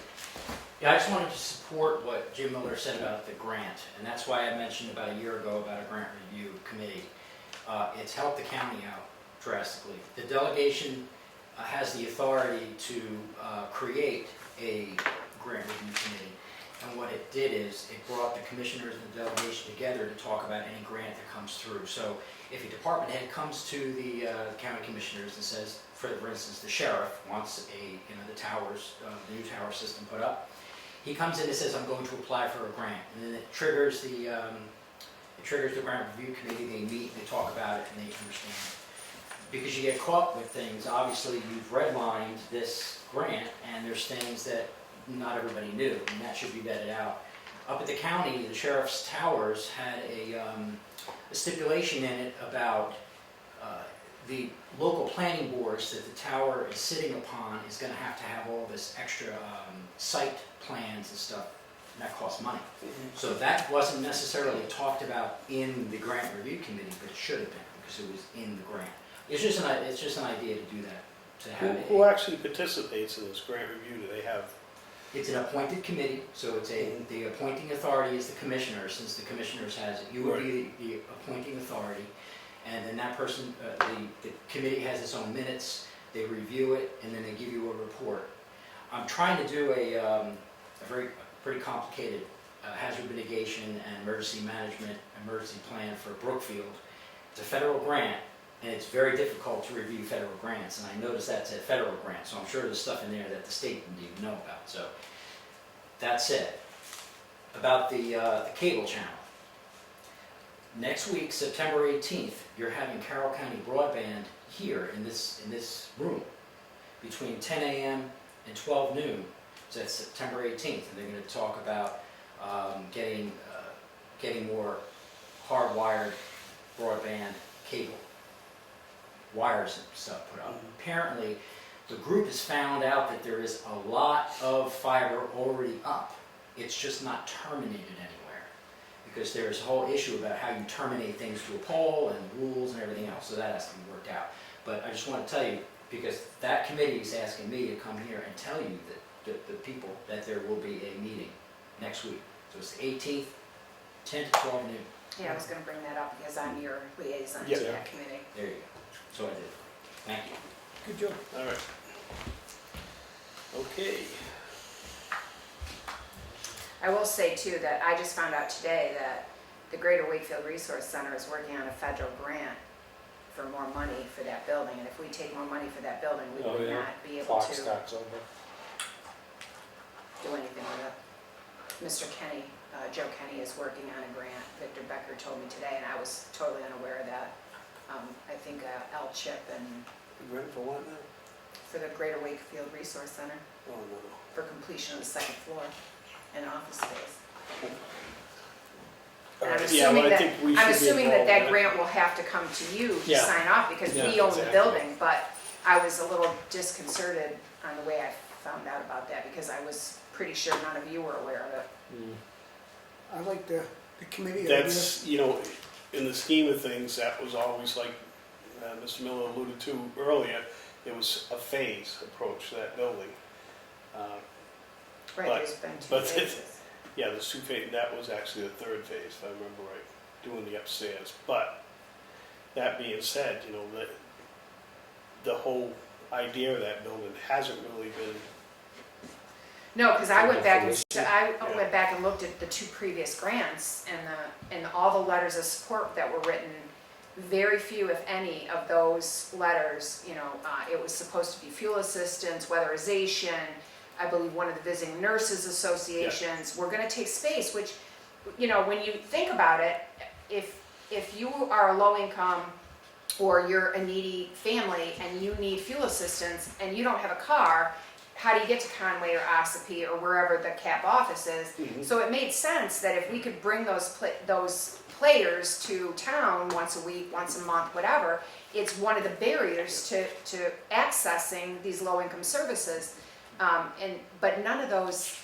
Yeah, I just wanted to support what Jim Miller said about the grant, and that's why I mentioned about a year ago about a grant review committee. It's helped the county out drastically. The delegation has the authority to create a grant review committee, and what it did is it brought the commissioners and the delegation together to talk about any grant that comes through. So if a department head comes to the county commissioners and says, for instance, the sheriff wants the towers, the new tower system put up, he comes in and says, I'm going to apply for a grant, and then it triggers the grant review committee. They meet, they talk about it, and they understand it. Because you get caught with things, obviously you've redlined this grant, and there's things that not everybody knew, and that should be vetted out. Up at the county, the sheriff's towers had a stipulation in it about the local planning boards that the tower is sitting upon is going to have all this extra site plans and stuff, and that costs money. So that wasn't necessarily talked about in the grant review committee, but it should have been, because it was in the grant. It's just an idea to do that, to have it. Who actually participates in this grant review? Do they have? It's an appointed committee, so it's the appointing authority is the commissioner, since the commissioners has it. You would be the appointing authority, and then that person, the committee has its own minutes, they review it, and then they give you a report. I'm trying to do a pretty complicated hazard mitigation and emergency management, emergency plan for Brookfield. It's a federal grant, and it's very difficult to review federal grants, and I noticed that's a federal grant, so I'm sure there's stuff in there that the state didn't even know about. So, that said, about the cable channel. Next week, September 18th, you're having Carroll County Broadband here in this room between 10 a.m. and 12 noon. So that's September 18th, and they're going to talk about getting more hardwired broadband cable wires and stuff put up. Apparently, the group has found out that there is a lot of fiber already up. It's just not terminated anywhere, because there's a whole issue about how you terminate things to a pole and rules and everything else, so that has to be worked out. But I just want to tell you, because that committee is asking me to come here and tell you that the people that there will be a meeting next week. So it's the 18th, 10 to 12 noon. Yeah, I was gonna bring that up because I'm your liaison to Yeah. that committee. There you go. So I did. Thank you. Good job. All right. Okay. I will say too that I just found out today that the Greater Wakefield Resource Center is working on a federal grant for more money for that building, and if we take more money for that building, we Oh, would yeah. not be able Clock to starts over. do anything with it. Mr. Kenny, Joe Kenny is working on a grant, Victor Becker told me today, and I was totally unaware of that. I think L-CHIP and You ready for what now? for the Greater Wakefield Resource Center Oh, no. for completion of the second floor and office space. All And I'm right, yeah, well, assuming I that, think we I'm should be assuming that involved in that grant will have to come to you to Yeah. sign off because Yeah, we own the exactly. building, but I was a little disconcerted on the way I found out about that because I was pretty sure none of you were aware of it. Mm. I like the committee idea. That's, you know, in the scheme of things, that was always like Mr. Miller alluded to earlier, it was a phase approach to that building. Right, But- there's been two but it- phases. Yeah, the two phase, that was actually the third phase, if I remember right, doing the upstairs. But that being said, you know, the whole idea of that building hasn't really been, No, because I went back and, Definition. I Yeah. went back and looked at the two previous grants and all the letters of support that were written. Very few, if any, of those letters, you know, it was supposed to be fuel assistance, weatherization. I believe one of the visiting nurses associations, we're gonna take space, which, you know, when you think about it, if you are a low income or you're a needy family and you need fuel assistance and you don't have a car, how do you get to Conway or Ossipee or wherever the CAP office is? So it made sense that if we could bring those players to town once a week, once a month, whatever, it's one of the barriers to accessing these low-income services. But none of those,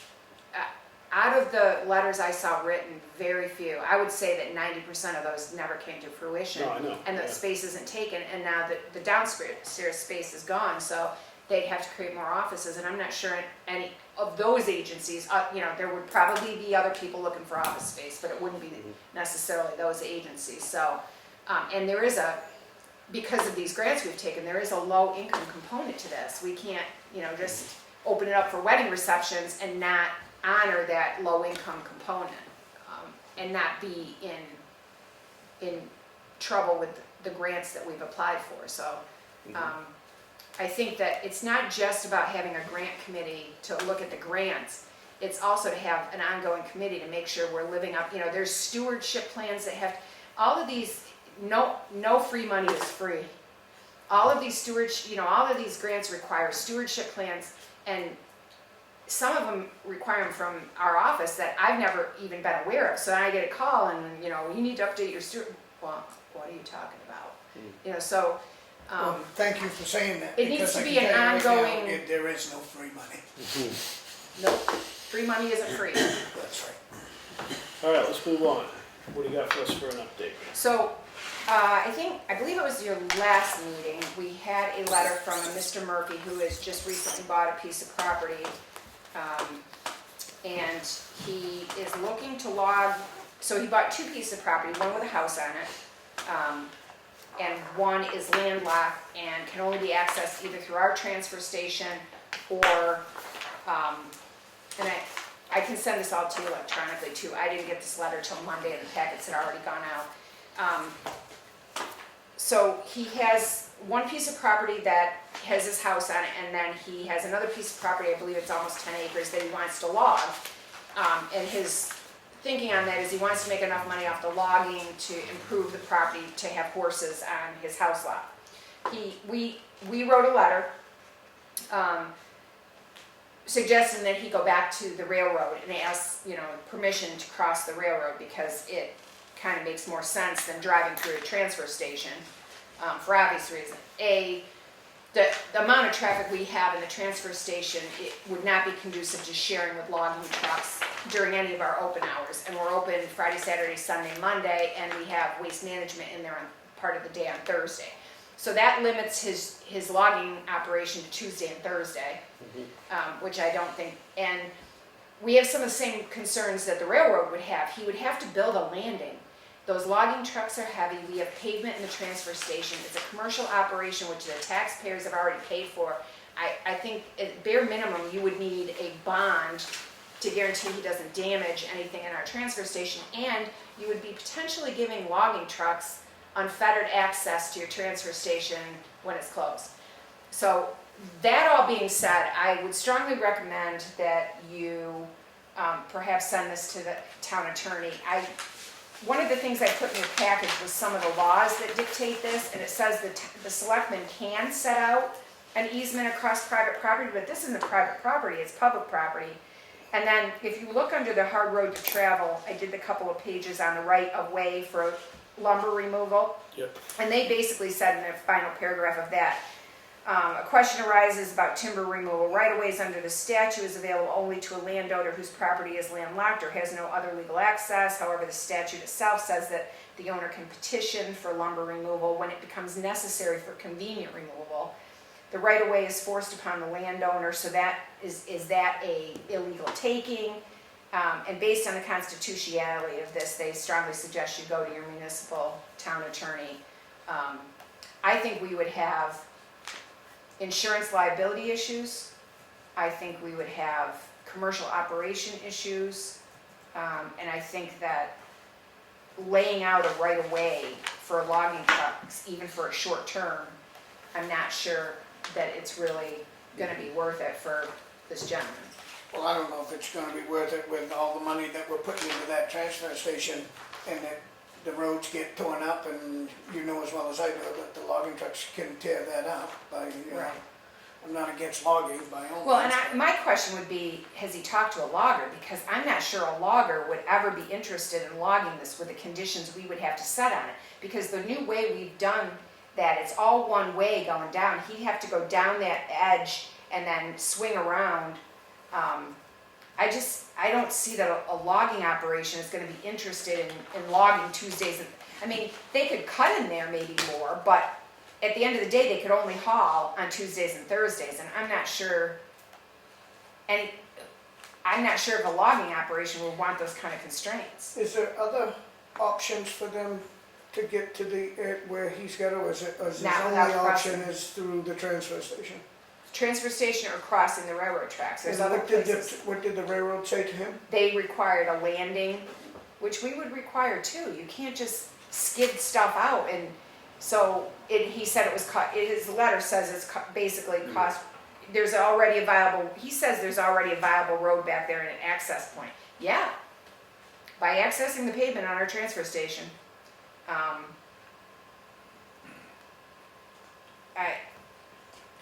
out of the letters I saw written, very few. I would say that 90% of those never came to fruition. no, I know. And the yeah. space isn't taken, and now the downstairs space is gone, so they'd have to create more offices, and I'm not sure any of those agencies, you know, there would probably be other people looking for office space, but it wouldn't be necessarily those agencies, so, and there is because of these grants we've taken, there is a low income component to this. We can't, you know, just open it up for wedding receptions and not honor that low income component, and not be in trouble with the grants that we've applied for, so, I think that it's not just about having a grant committee to look at the grants, it's also to have an ongoing committee to make sure we're living up, you know, there's stewardship plans that have, all of these, no free money is free. All of these all of these grants require stewardship plans, and some of them require them from our office that I've never even been aware of. So then I get a call and, you know, you need to update your well, what are you talking about? You know, so, Well, thank you for saying that. it needs because to I be can an tell you right now, ongoing- There is no free money. no, free money isn't free. That's right. All right, let's move on. What do you got for us for an update? So, I believe it was your last meeting, we had a letter from a Mr. Murphy who has just recently bought a piece of property. And he is looking to log, so he bought two pieces of property, one with a house on it. And one is landlocked and can only be accessed either through our transfer station or, and I can send this all to you electronically too. I didn't get this letter till Monday and the packets had already gone out. So he has one piece of property that has his house on it, and then he has another piece of property, I believe it's almost 10 acres, that he wants to log. And his thinking on that is he wants to make enough money off the logging to improve the property to have horses on his house lot. We wrote a letter suggesting that he go back to the railroad and ask, you know, permission to cross the railroad because it kind of makes more sense than driving through a transfer station for obvious reasons. The amount of traffic we have in the transfer station, it would not be conducive to sharing with logging trucks during any of our open hours. And we're open Friday, Saturday, Sunday, Monday, and we have waste management in there on part of the day on Thursday. So that limits his logging operation to Tuesday and Thursday, which I don't think, and we have some of the same concerns that the railroad would have. He would have to build a landing. Those logging trucks are heavy, we have pavement in the transfer station, it's a commercial operation which the taxpayers have already paid for. I think at bare minimum, you would need a bond to guarantee he doesn't damage anything in our transfer station, and you would be potentially giving logging trucks unfettered access to your transfer station when it's closed. So that all being said, I would strongly recommend that you perhaps send this to the town attorney. One of the things I put in your package was some of the laws that dictate this, and it says that the selectmen can set out an easement across private property, but this isn't private property, it's public property. And then if you look under the hard road to travel, I did a couple of pages on the right of way for lumber removal. Yep. And they basically said in the final paragraph of that, a question arises about timber removal. Right-of-ways under the statute is available only to a landowner whose property is landlocked or has no other legal access. However, the statute itself says that the owner can petition for lumber removal when it becomes necessary for convenient removal. The right-of-way is forced upon the landowner, so that is that a illegal taking? And based on the constitutionality of this, they strongly suggest you go to your municipal town attorney. I think we would have insurance liability issues. I think we would have commercial operation issues. And I think that laying out a right-of-way for logging trucks, even for a short term, I'm not sure that it's really gonna be worth it for this gentleman. Well, I don't know if it's gonna be worth it with all the money that we're putting into that transfer station and that the roads get torn up, and you know as well as I do that the logging trucks can tear that up by, you know. Right. I'm not against logging by all means. Well, and my question would be, has he talked to a logger? Because I'm not sure a logger would ever be interested in logging this with the conditions we would have to set on it. Because the new way we've done that, it's all one way going down. He'd have to go down that edge and then swing around. I don't see that a logging operation is gonna be interested in logging Tuesdays. I mean, they could cut in there maybe more, but at the end of the day, they could only haul on Tuesdays and Thursdays, and I'm not sure if a logging operation would want those kind of constraints. Is there other options for them to get to the, where he's got to, or is his Not only without option crossing. is through the transfer station? Transfer station or crossing the railroad tracks, there's And other places. what did the railroad say to him? They required a landing, which we would require too. You can't just skid stuff out, and so he said it was, his letter says it's basically cost, there's already a viable, he says there's already a viable road back there and an access point. Yeah, by accessing the pavement on our transfer station.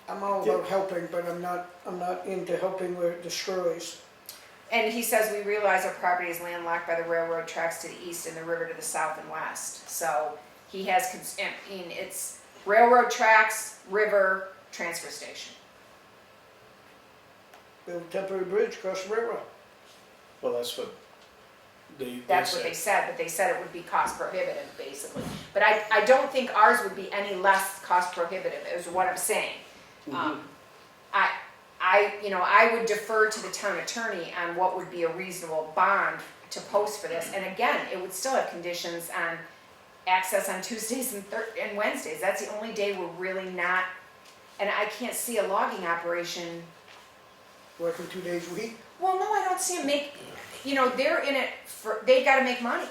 I'm all about helping, but I'm not into helping where it destroys. And he says, we realize our property is landlocked by the railroad tracks to the east and the river to the south and west. So he has, it's railroad tracks, river, transfer station. Build a temporary bridge across the railroad. Well, that's what they That's what they said, but they said it would be cost prohibitive, basically. But I don't think ours would be any less cost prohibitive, is what I'm saying. I would defer to the town attorney on what would be a reasonable bond to post for this. And again, it would still have conditions on access on Tuesdays and Wednesdays. That's the only day we're really not, and I can't see a logging operation. Working 2 days a week. Well, no, I don't see them they're in it they've gotta make money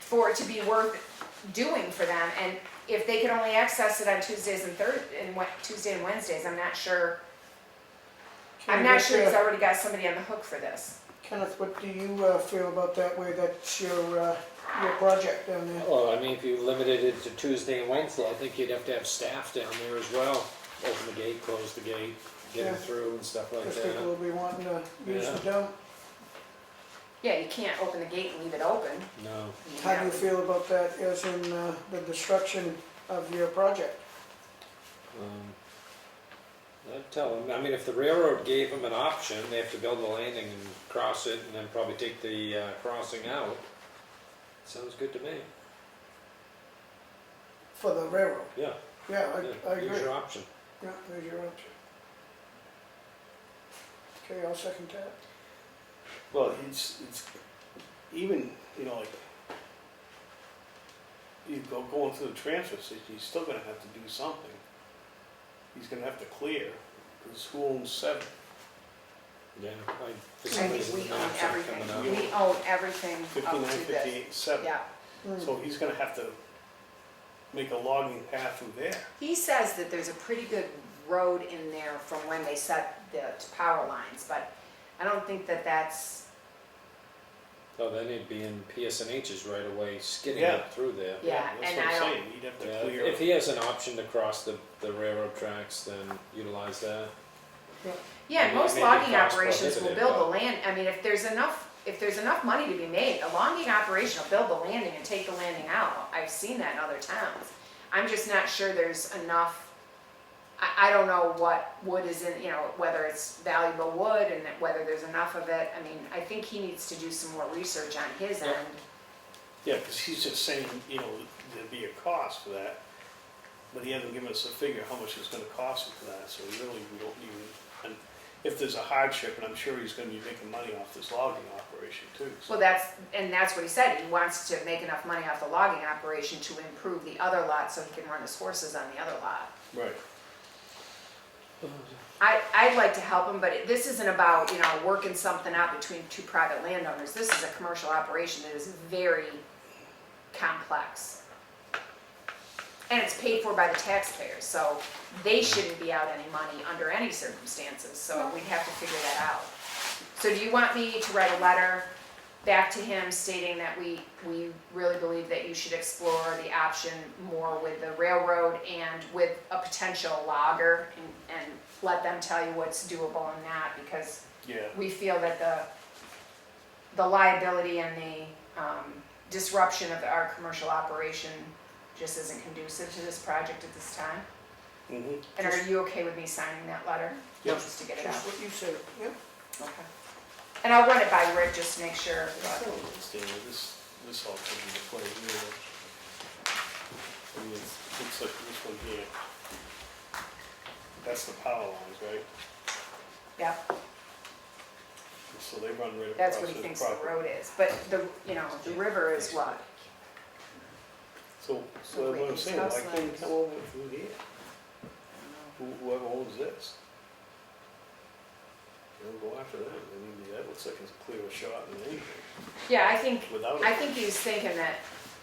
for it to be worth doing for them. And if they could only access it on Tuesdays and Tuesday and Wednesdays, I'm not sure he's already got somebody on the hook for this. Kenneth, what do you feel about that way? That's your project down there. Well, I mean, if you limited it to Tuesday and Wednesday, I think you'd have to have staff down there as well. Open the gate, close the gate, get them Yeah. through and stuff like Because people that. will be wanting to use Yeah. the dump. Yeah, you can't open the gate and leave it open. No. How do you feel about that as in the destruction of your project? I'd tell them, I mean, if the railroad gave them an option, they have to build a landing and cross it and then probably take the crossing out. Sounds good to me. For the railroad? Yeah. Yeah, I Use agree. your option. Yeah, there's your option. Okay, I'll second that. Well, it's even, like, you going through the transfer station, he's still gonna have to do something. He's gonna have to clear, because who owns 7? Yeah. I think we own everything, we own everything up 59, to this. 58, 7. Yeah, So he's gonna have to make a logging path through there. he says that there's a pretty good road in there from when they set the power lines, but I don't think that that's, Oh, then he'd be in PSNH's right away, skidding Yeah. up through there. yeah, That's and what I I'm don't, saying, he'd have to Yeah, clear. if he has an option to cross the railroad tracks, then utilize that. yeah, and most Maybe logging cost operations will prohibitive, build the but- land, I mean, if there's enough money to be made, a logging operation will build the landing and take the landing out. I've seen that in other towns. I'm just not sure there's enough, I don't know what wood is in, whether it's valuable wood and whether there's enough of it. I mean, I think he needs to do some more research on his Yeah. end. Yeah, because he's just saying, there'd be a cost for that, but he hasn't given us a figure how much it's gonna cost him for that, so we don't even, and if there's a hardship, and I'm sure he's gonna be making money off this logging operation too. So. Well, that's what he said, he wants to make enough money off the logging operation to improve the other lot so he can run his horses on the other lot. Right. I'd like to help him, but this isn't about, working something out between two private landowners. This is a commercial operation that is very complex. And it's paid for by the taxpayers, so they shouldn't be out any money under any circumstances, so we'd have to figure that out. So do you want me to write a letter back to him stating that we really believe that you should explore the option more with the railroad and with a potential logger and let them tell you what's doable and not, because Yeah, we feel that the liability and the disruption of our commercial operation just isn't conducive to this project at this time. mhm. And are you okay with me signing that letter? Yep. Just to get it out? Just what you said, yeah. Okay. And I'll run it by Rick just to make sure. I don't understand, this all comes into play here. I mean, it's like this one here. That's the power lines, right? Yeah, So they run right across that's what he his thinks the property. road is, but the river is what? So So what wait, I'm his saying, why house can't he lines- come over through here? Whoever owns this. Go after them, I mean, that looks like it's a clearer shot than anything, Yeah, I think without I it. think he was thinking that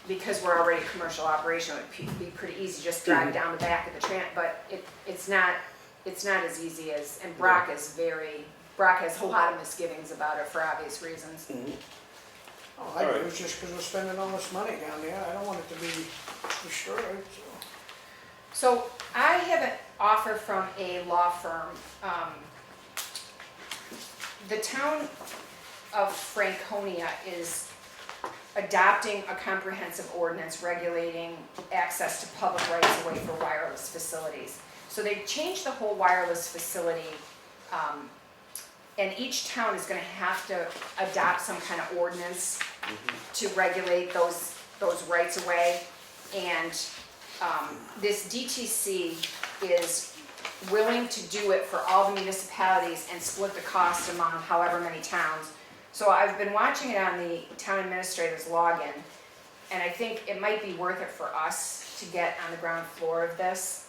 because we're already a commercial operation, it would be pretty easy, just drive down the back of the but it's not as easy as, and Brock has a lot of misgivings about it for obvious reasons. Mhm. Oh, I All do, right. it's just because we're spending all this money down there, I don't want it to be destroyed, so. So I have an offer from a law firm. The town of Franconia is adopting a comprehensive ordinance regulating access to public rights-of-way for wireless facilities. So they've changed the whole wireless facility, and each town is gonna have to adopt some kind of ordinance to regulate those rights-of-way. And this DTC is willing to do it for all the municipalities and split the cost among however many towns. So I've been watching it on the town administrator's login, and I think it might be worth it for us to get on the ground floor of this,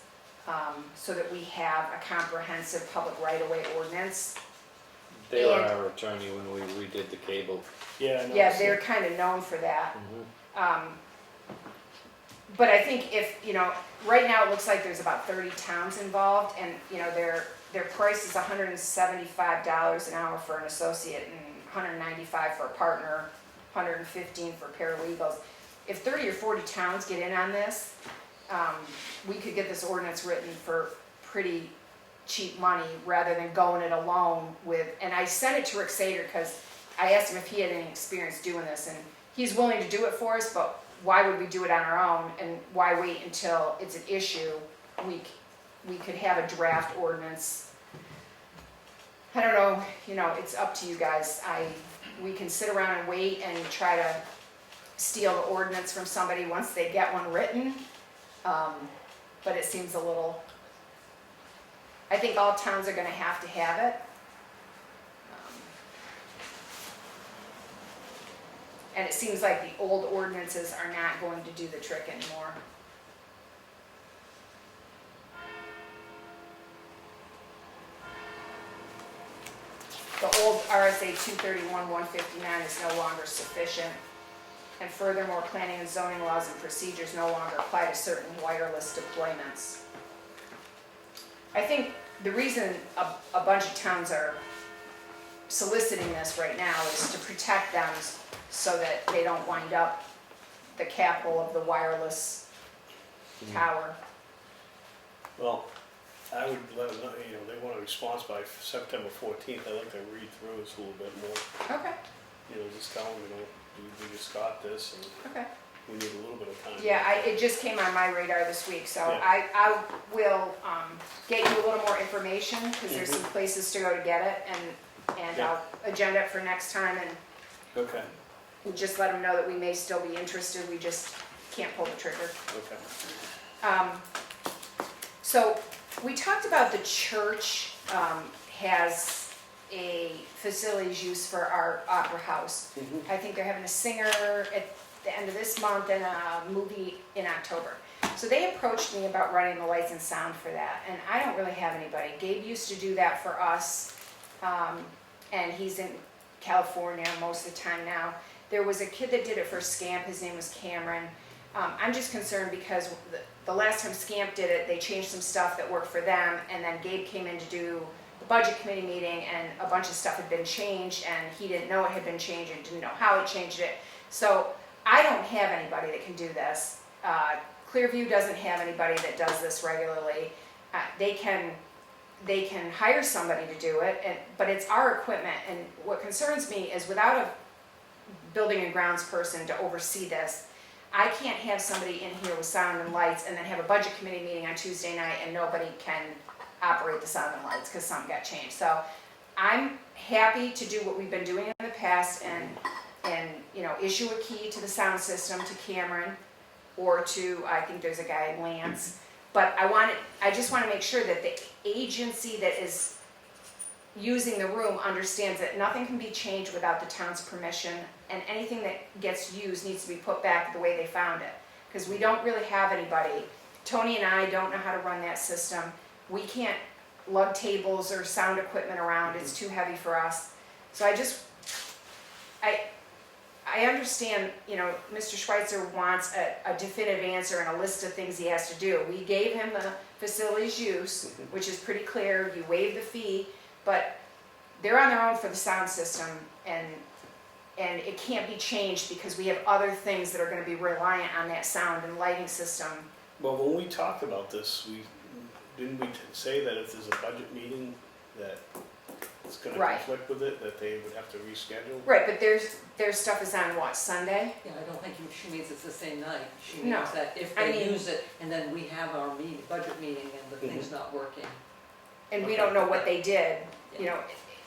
so that we have a comprehensive public right-of-way ordinance. They were And- our attorney when we redid the cable. Yeah, I know. Yeah, they're kind of known for that. Mm-hmm. But I think if, right now it looks like there's about 30 towns involved, and, their price is $175 an hour for an associate and $195 for a partner, $115 for paralegals. If 30 or 40 towns get in on this, we could get this ordinance written for pretty cheap money rather than going it alone with, and I sent it to Rick Sater because I asked him if he had any experience doing this, and he's willing to do it for us, but why would we do it on our own, and why wait until it's an issue? We could have a draft ordinance. I don't know, it's up to you guys. We can sit around and wait and try to steal the ordinance from somebody once they get one written. but it seems a little, I think all towns are gonna have to have it. And it seems like the old ordinances are not going to do the trick anymore. The old RSA 231-159 is no longer sufficient. And furthermore, planning and zoning laws and procedures no longer apply to certain wireless deployments. I think the reason a bunch of towns are soliciting this right now is to protect them so that they don't wind up the capital of the wireless tower. Well, I would let them know, they want a response by September 14th. I'd like to read through this a little bit more. Okay, Just tell them, we just got this and okay. we need a little bit of time. Yeah, it just came on my radar this week, so Yeah. I will get you a little more information, because there's some places to go to get it, and Yeah. I'll agenda it for next time, and Okay, just let them know that we may still be interested, we just can't pull the trigger. okay. So, we talked about the church has a facilities use for our opera house. I think they're having a singer at the end of this month and a movie in October. So they approached me about running the lights and sound for that, and I don't really have anybody. Gabe used to do that for us, and he's in California most of the time now. There was a kid that did it for Scamp, his name was Cameron. I'm just concerned because the last time Scamp did it, they changed some stuff that worked for them, and then Gabe came in to do the budget committee meeting, and a bunch of stuff had been changed, and he didn't know it had been changed and didn't know how it changed it. So I don't have anybody that can do this. Clearview doesn't have anybody that does this regularly. They can hire somebody to do it, but it's our equipment, and what concerns me is without a building and grounds person to oversee this, I can't have somebody in here with sound and lights and then have a budget committee meeting on Tuesday night and nobody can operate the sound and lights because something got changed. So I'm happy to do what we've been doing in the past and issue a key to the sound system to Cameron or to, I think there's a guy, Lance. But I just want to make sure that the agency that is using the room understands that nothing can be changed without the town's permission, and anything that gets used needs to be put back the way they found it. Because we don't really have anybody. Toni and I don't know how to run that system. We can't lug tables or sound equipment around, it's too heavy for us. So I understand, Mr. Schweitzer wants a definitive answer and a list of things he has to do. We gave him the facilities use, which is pretty clear, you waive the fee, but they're on their own for the sound system, and it can't be changed because we have other things that are gonna be reliant on that sound and lighting system. Well, when we talked about this, didn't we say that if there's a budget meeting that it's gonna Right. conflict with it, that they would have to reschedule? Right, but their stuff is on what, Sunday? Yeah, I don't think she means it's the same night. She No, means that if I they mean- use it and then we have our budget meeting and the thing's not working. And we don't know what they did,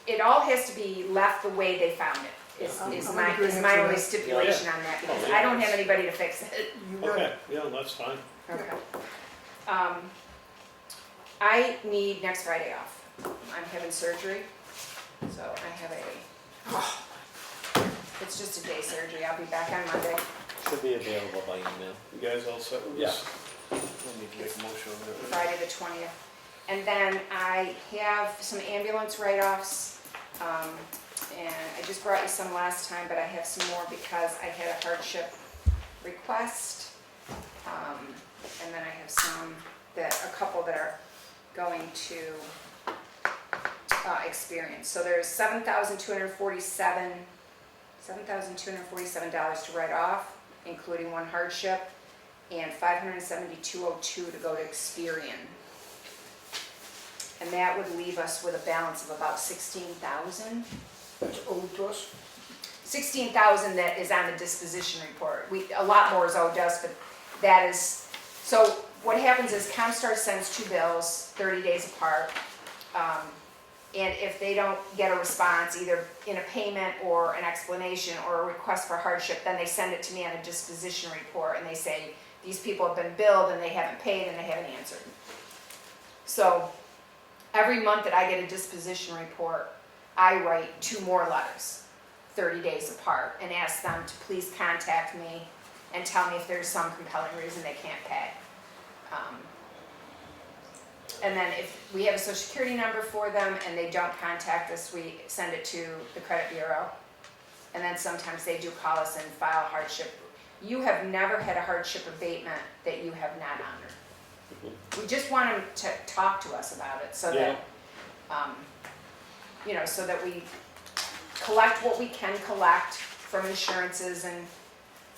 it all has to be left the way they found it, is I'm in my agreement only with that. stipulation on that, because I don't have anybody to fix it. You got Okay, it. yeah, that's fine. Okay. I need next Friday off. I'm having surgery, so I have it's just a day surgery. I'll be back on Monday. Should be available by email. You guys all set with this? We need to make a motion on that. Friday the 20th. And then I have some ambulance write-offs, and I just brought you some last time, but I have some more because I had a hardship request. And then I have a couple that are going to Experience. So there's $7,247 to write off, including one hardship, and $572.02 to go to Experian. And that would leave us with a balance of about $16,000. That's owed to us. $16,000 that is on the disposition report. A lot more is owed to us, but that is, so what happens is ComStar sends two bills 30 days apart. And if they don't get a response, either in a payment or an explanation or a request for hardship, then they send it to me on a disposition report and they say, these people have been billed and they haven't paid and they haven't answered. So every month that I get a disposition report, I write 2 more letters, 30 days apart, and ask them to please contact me and tell me if there's some compelling reason they can't pay. And then if we have a social security number for them and they don't contact us, we send it to the credit bureau. And then sometimes they do call us and file hardship. You have never had a hardship abatement that you have not honored. We just want them to talk to us about it so that, you know, so that we collect what we can collect from insurances. And,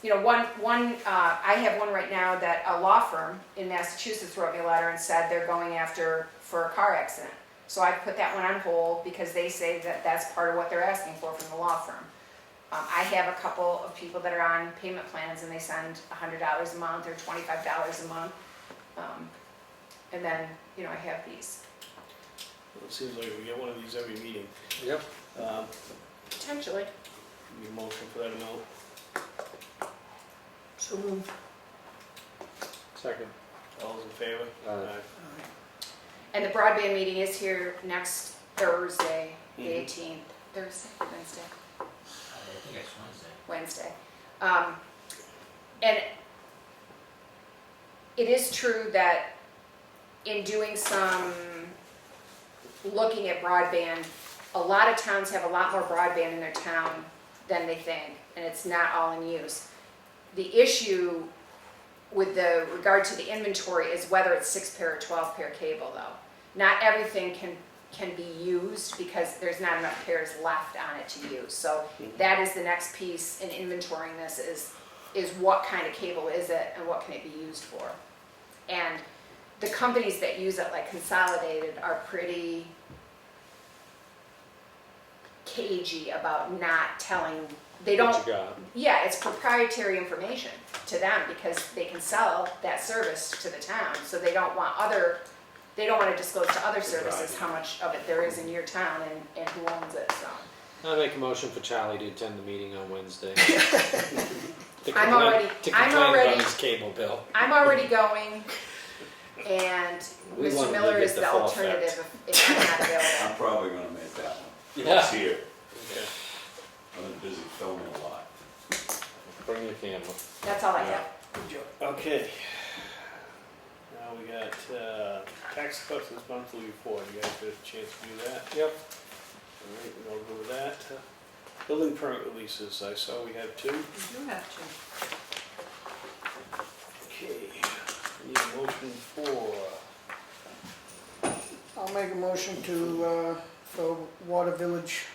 you know, I have one right now that a law firm in Massachusetts wrote me a letter and said they're going after for a car accident. So I put that one on hold because they say that that's part of what they're asking for from the law firm. I have a couple of people that are on payment plans and they send $100 a month or $25 a month. And then, you know, I have these. Well, it seems like we get one of these every meeting. Yep. Potentially. Need a motion for that amount? So moved. Second. All those in favor? Aye. And the broadband meeting is here next Thursday, the Mhm. 18th. Thursday, Wednesday? I think it's Wednesday. Wednesday. And it is true that in doing some looking at broadband, a lot of towns have a lot more broadband in their town than they think, and it's not all in use. The issue with the regard to the inventory is whether it's 6-pair or 12-pair cable though. Not everything can be used because there's not enough pairs left on it to use. So that is the next piece in inventorying this is what kind of cable is it and what can it be used for. And the companies that use it, like Consolidated, are pretty cagey about not telling, they don't, What you got? yeah, it's proprietary information to them because they can sell that service to the town. So they don't want to disclose to other services how much of it there is in your town and who owns it, so. I make a motion for Charlie to attend the meeting on Wednesday. I'm already- To complain about his cable bill. I'm already going, and We want Mr. him to Miller get is the the full alternative if I'm not available. I'm probably gonna make that one. Yeah. It's here. Okay. I've been busy filming a lot. Bring your camera. That's all I have. Okay. Now we got tax collections monthly report. You guys get a chance to do that? Yep. All right, we're gonna go with that. Building permit releases, I saw we had 2. You do have to. Okay. Need a motion for, I'll make a motion to, for Water Village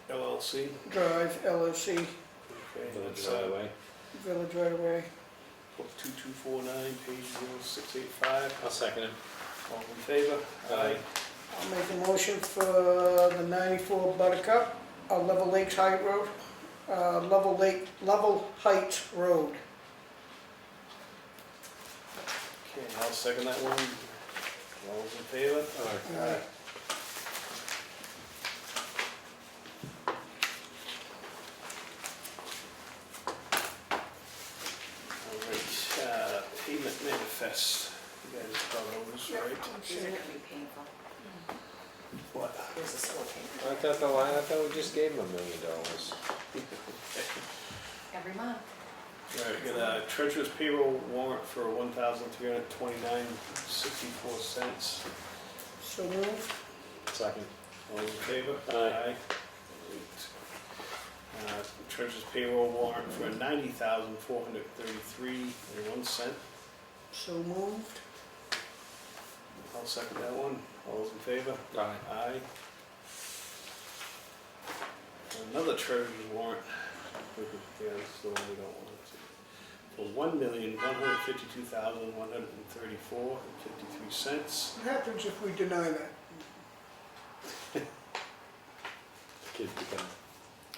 LLC. Drive LLC, Okay, Village that's right away. Village right away. 2249, page 0685. I'll second him. All in favor? Aye. I'll make a motion for the 94 Buttercup, Level Lakes Heights Road, Level Heights Road. Okay, I'll second that one. All those in favor? Aye. All right, payment manifest. You guys probably those, right? These are gonna be painful. What? Here's a slow payment. I thought we just gave him $1 million. Every month. All right, we got a treasurer's payroll warrant for $1,329.64. So moved. Second. All those in favor? Aye. Treasurer's payroll warrant for $90,433.01. So moved. I'll second that one. All those in favor? Aye. Aye. Another treasurer's warrant. Yeah, this is the one we don't want. For $1,152,134.53. What happens if we deny that? Kids become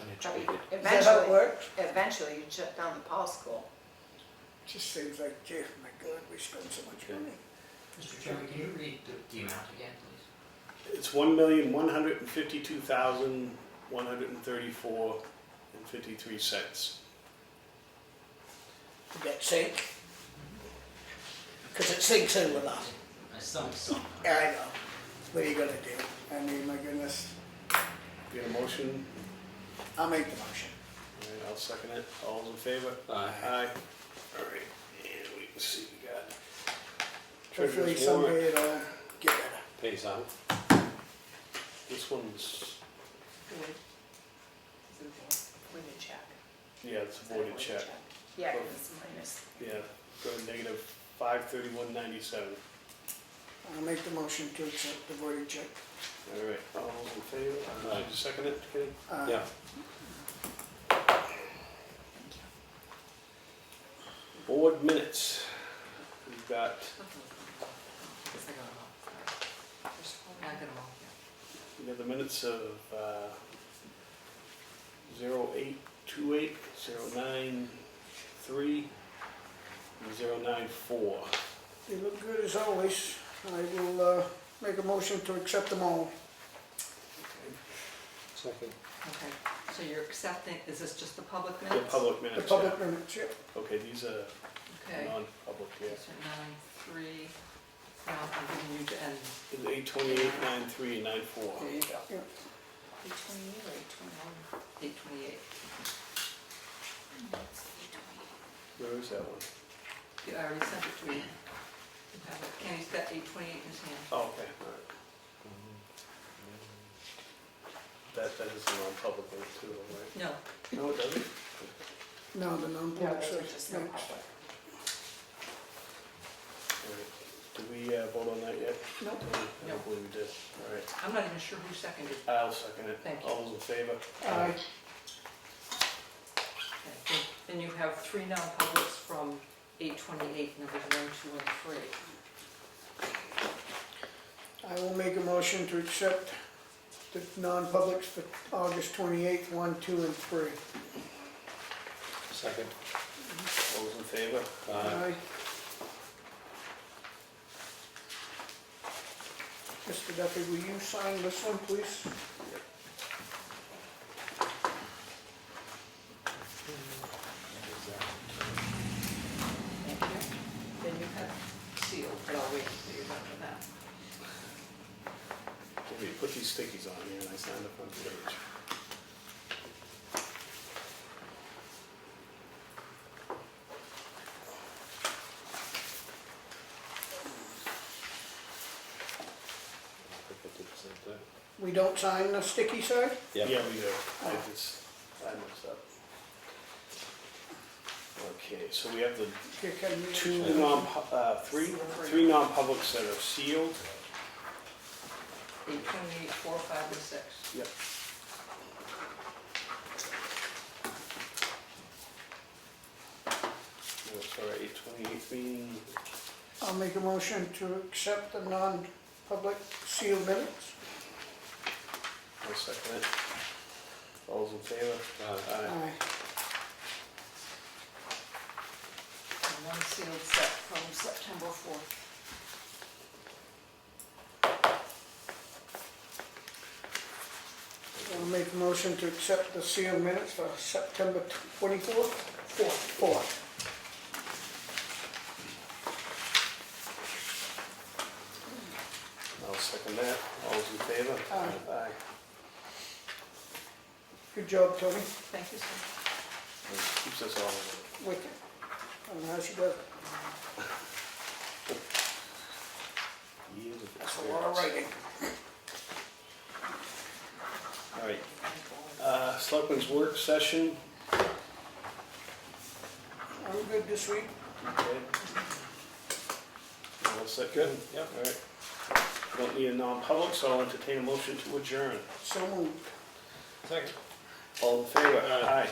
uneducated. Is that how it works? Eventually you shut down the Paul School. Just seems like, gee, my God, we spend so much money. Mr. Chairman, can you read the amount again, please? It's $1,152,134.53. Did that sink? Cause it sinks in with us. Some. Yeah, I know. What are you gonna do? I mean, my goodness. You got a motion? I'll make the motion. All right, I'll second it. All those in favor? Aye. Aye. All right, and we can see, we got Hopefully treasurer's warrant. someday it'll get better. Pays out. This one's, Voided check. yeah, it's a voided check. Yeah, it's minus. Yeah, go negative 531.97. I'll make the motion to accept the voided check. All right, all those in favor? Aye. Did you second it, Kenny? Yeah. Board minutes. We've got, Guess I got them all. Yeah, I got them all, yeah. we got the minutes of 0828, 093, and 094. They look good as always. I will make a motion to accept them all. Second. Okay, so you're accepting, is this just the public The minutes? public The minutes, public yeah. minutes, yep. Okay, these are Okay. non-public, yeah. These are 9, 3, now I'm giving you to end. It's 828, 93, and 94. There you go. 828 or 821? 828. Where is that one? Yeah, I already sent it to you. You have it. Kenny's got 828 in his hand. Oh, okay, all right. That is a non-public one too, right? No, No, it doesn't? No, the No, non-public those are says just no next. public. All right. Did we vote on that yet? No. I don't believe we did. All right, I'm not even sure who seconded. I'll second it. Thank you. All those in favor? Aye. Okay, then you have 3 non-publics from 828, numbers 1, 2, and 3. I will make a motion to accept the non-publics for August 28th, 1, 2, and 3. Second. All those in favor? Aye. Mr. Duffy, will you sign this one, please? Thank you. Then you have sealed, but I'll wait until you're done with that. Okay, put these stickies on here and I signed the front page. We don't sign the sticky side? Yeah, we do. I messed up. Okay, so we have the Here, can you- three non-publics that are sealed. 828, 4, 5, and 6. Yep. That's our 828 meeting. I'll make a motion to accept the non-public sealed minutes. I'll second it. All those in favor? Aye. Aye. And 1 sealed set from September 4th. I'll make a motion to accept the sealed minutes for September 24th? 4th. I'll second that. All those in favor? Aye. Aye. Good job, Tony. Thank you, sir. That keeps us all. Wicked. I don't know how she does it. Years of That's a lot of experience. writing. All right. Selectmen's work session. I'm good this week. Okay. All set, good? Yep. All right. Don't need a non-public, so I'll entertain a motion to adjourn. So moved. Second. All in favor? Aye. Aye.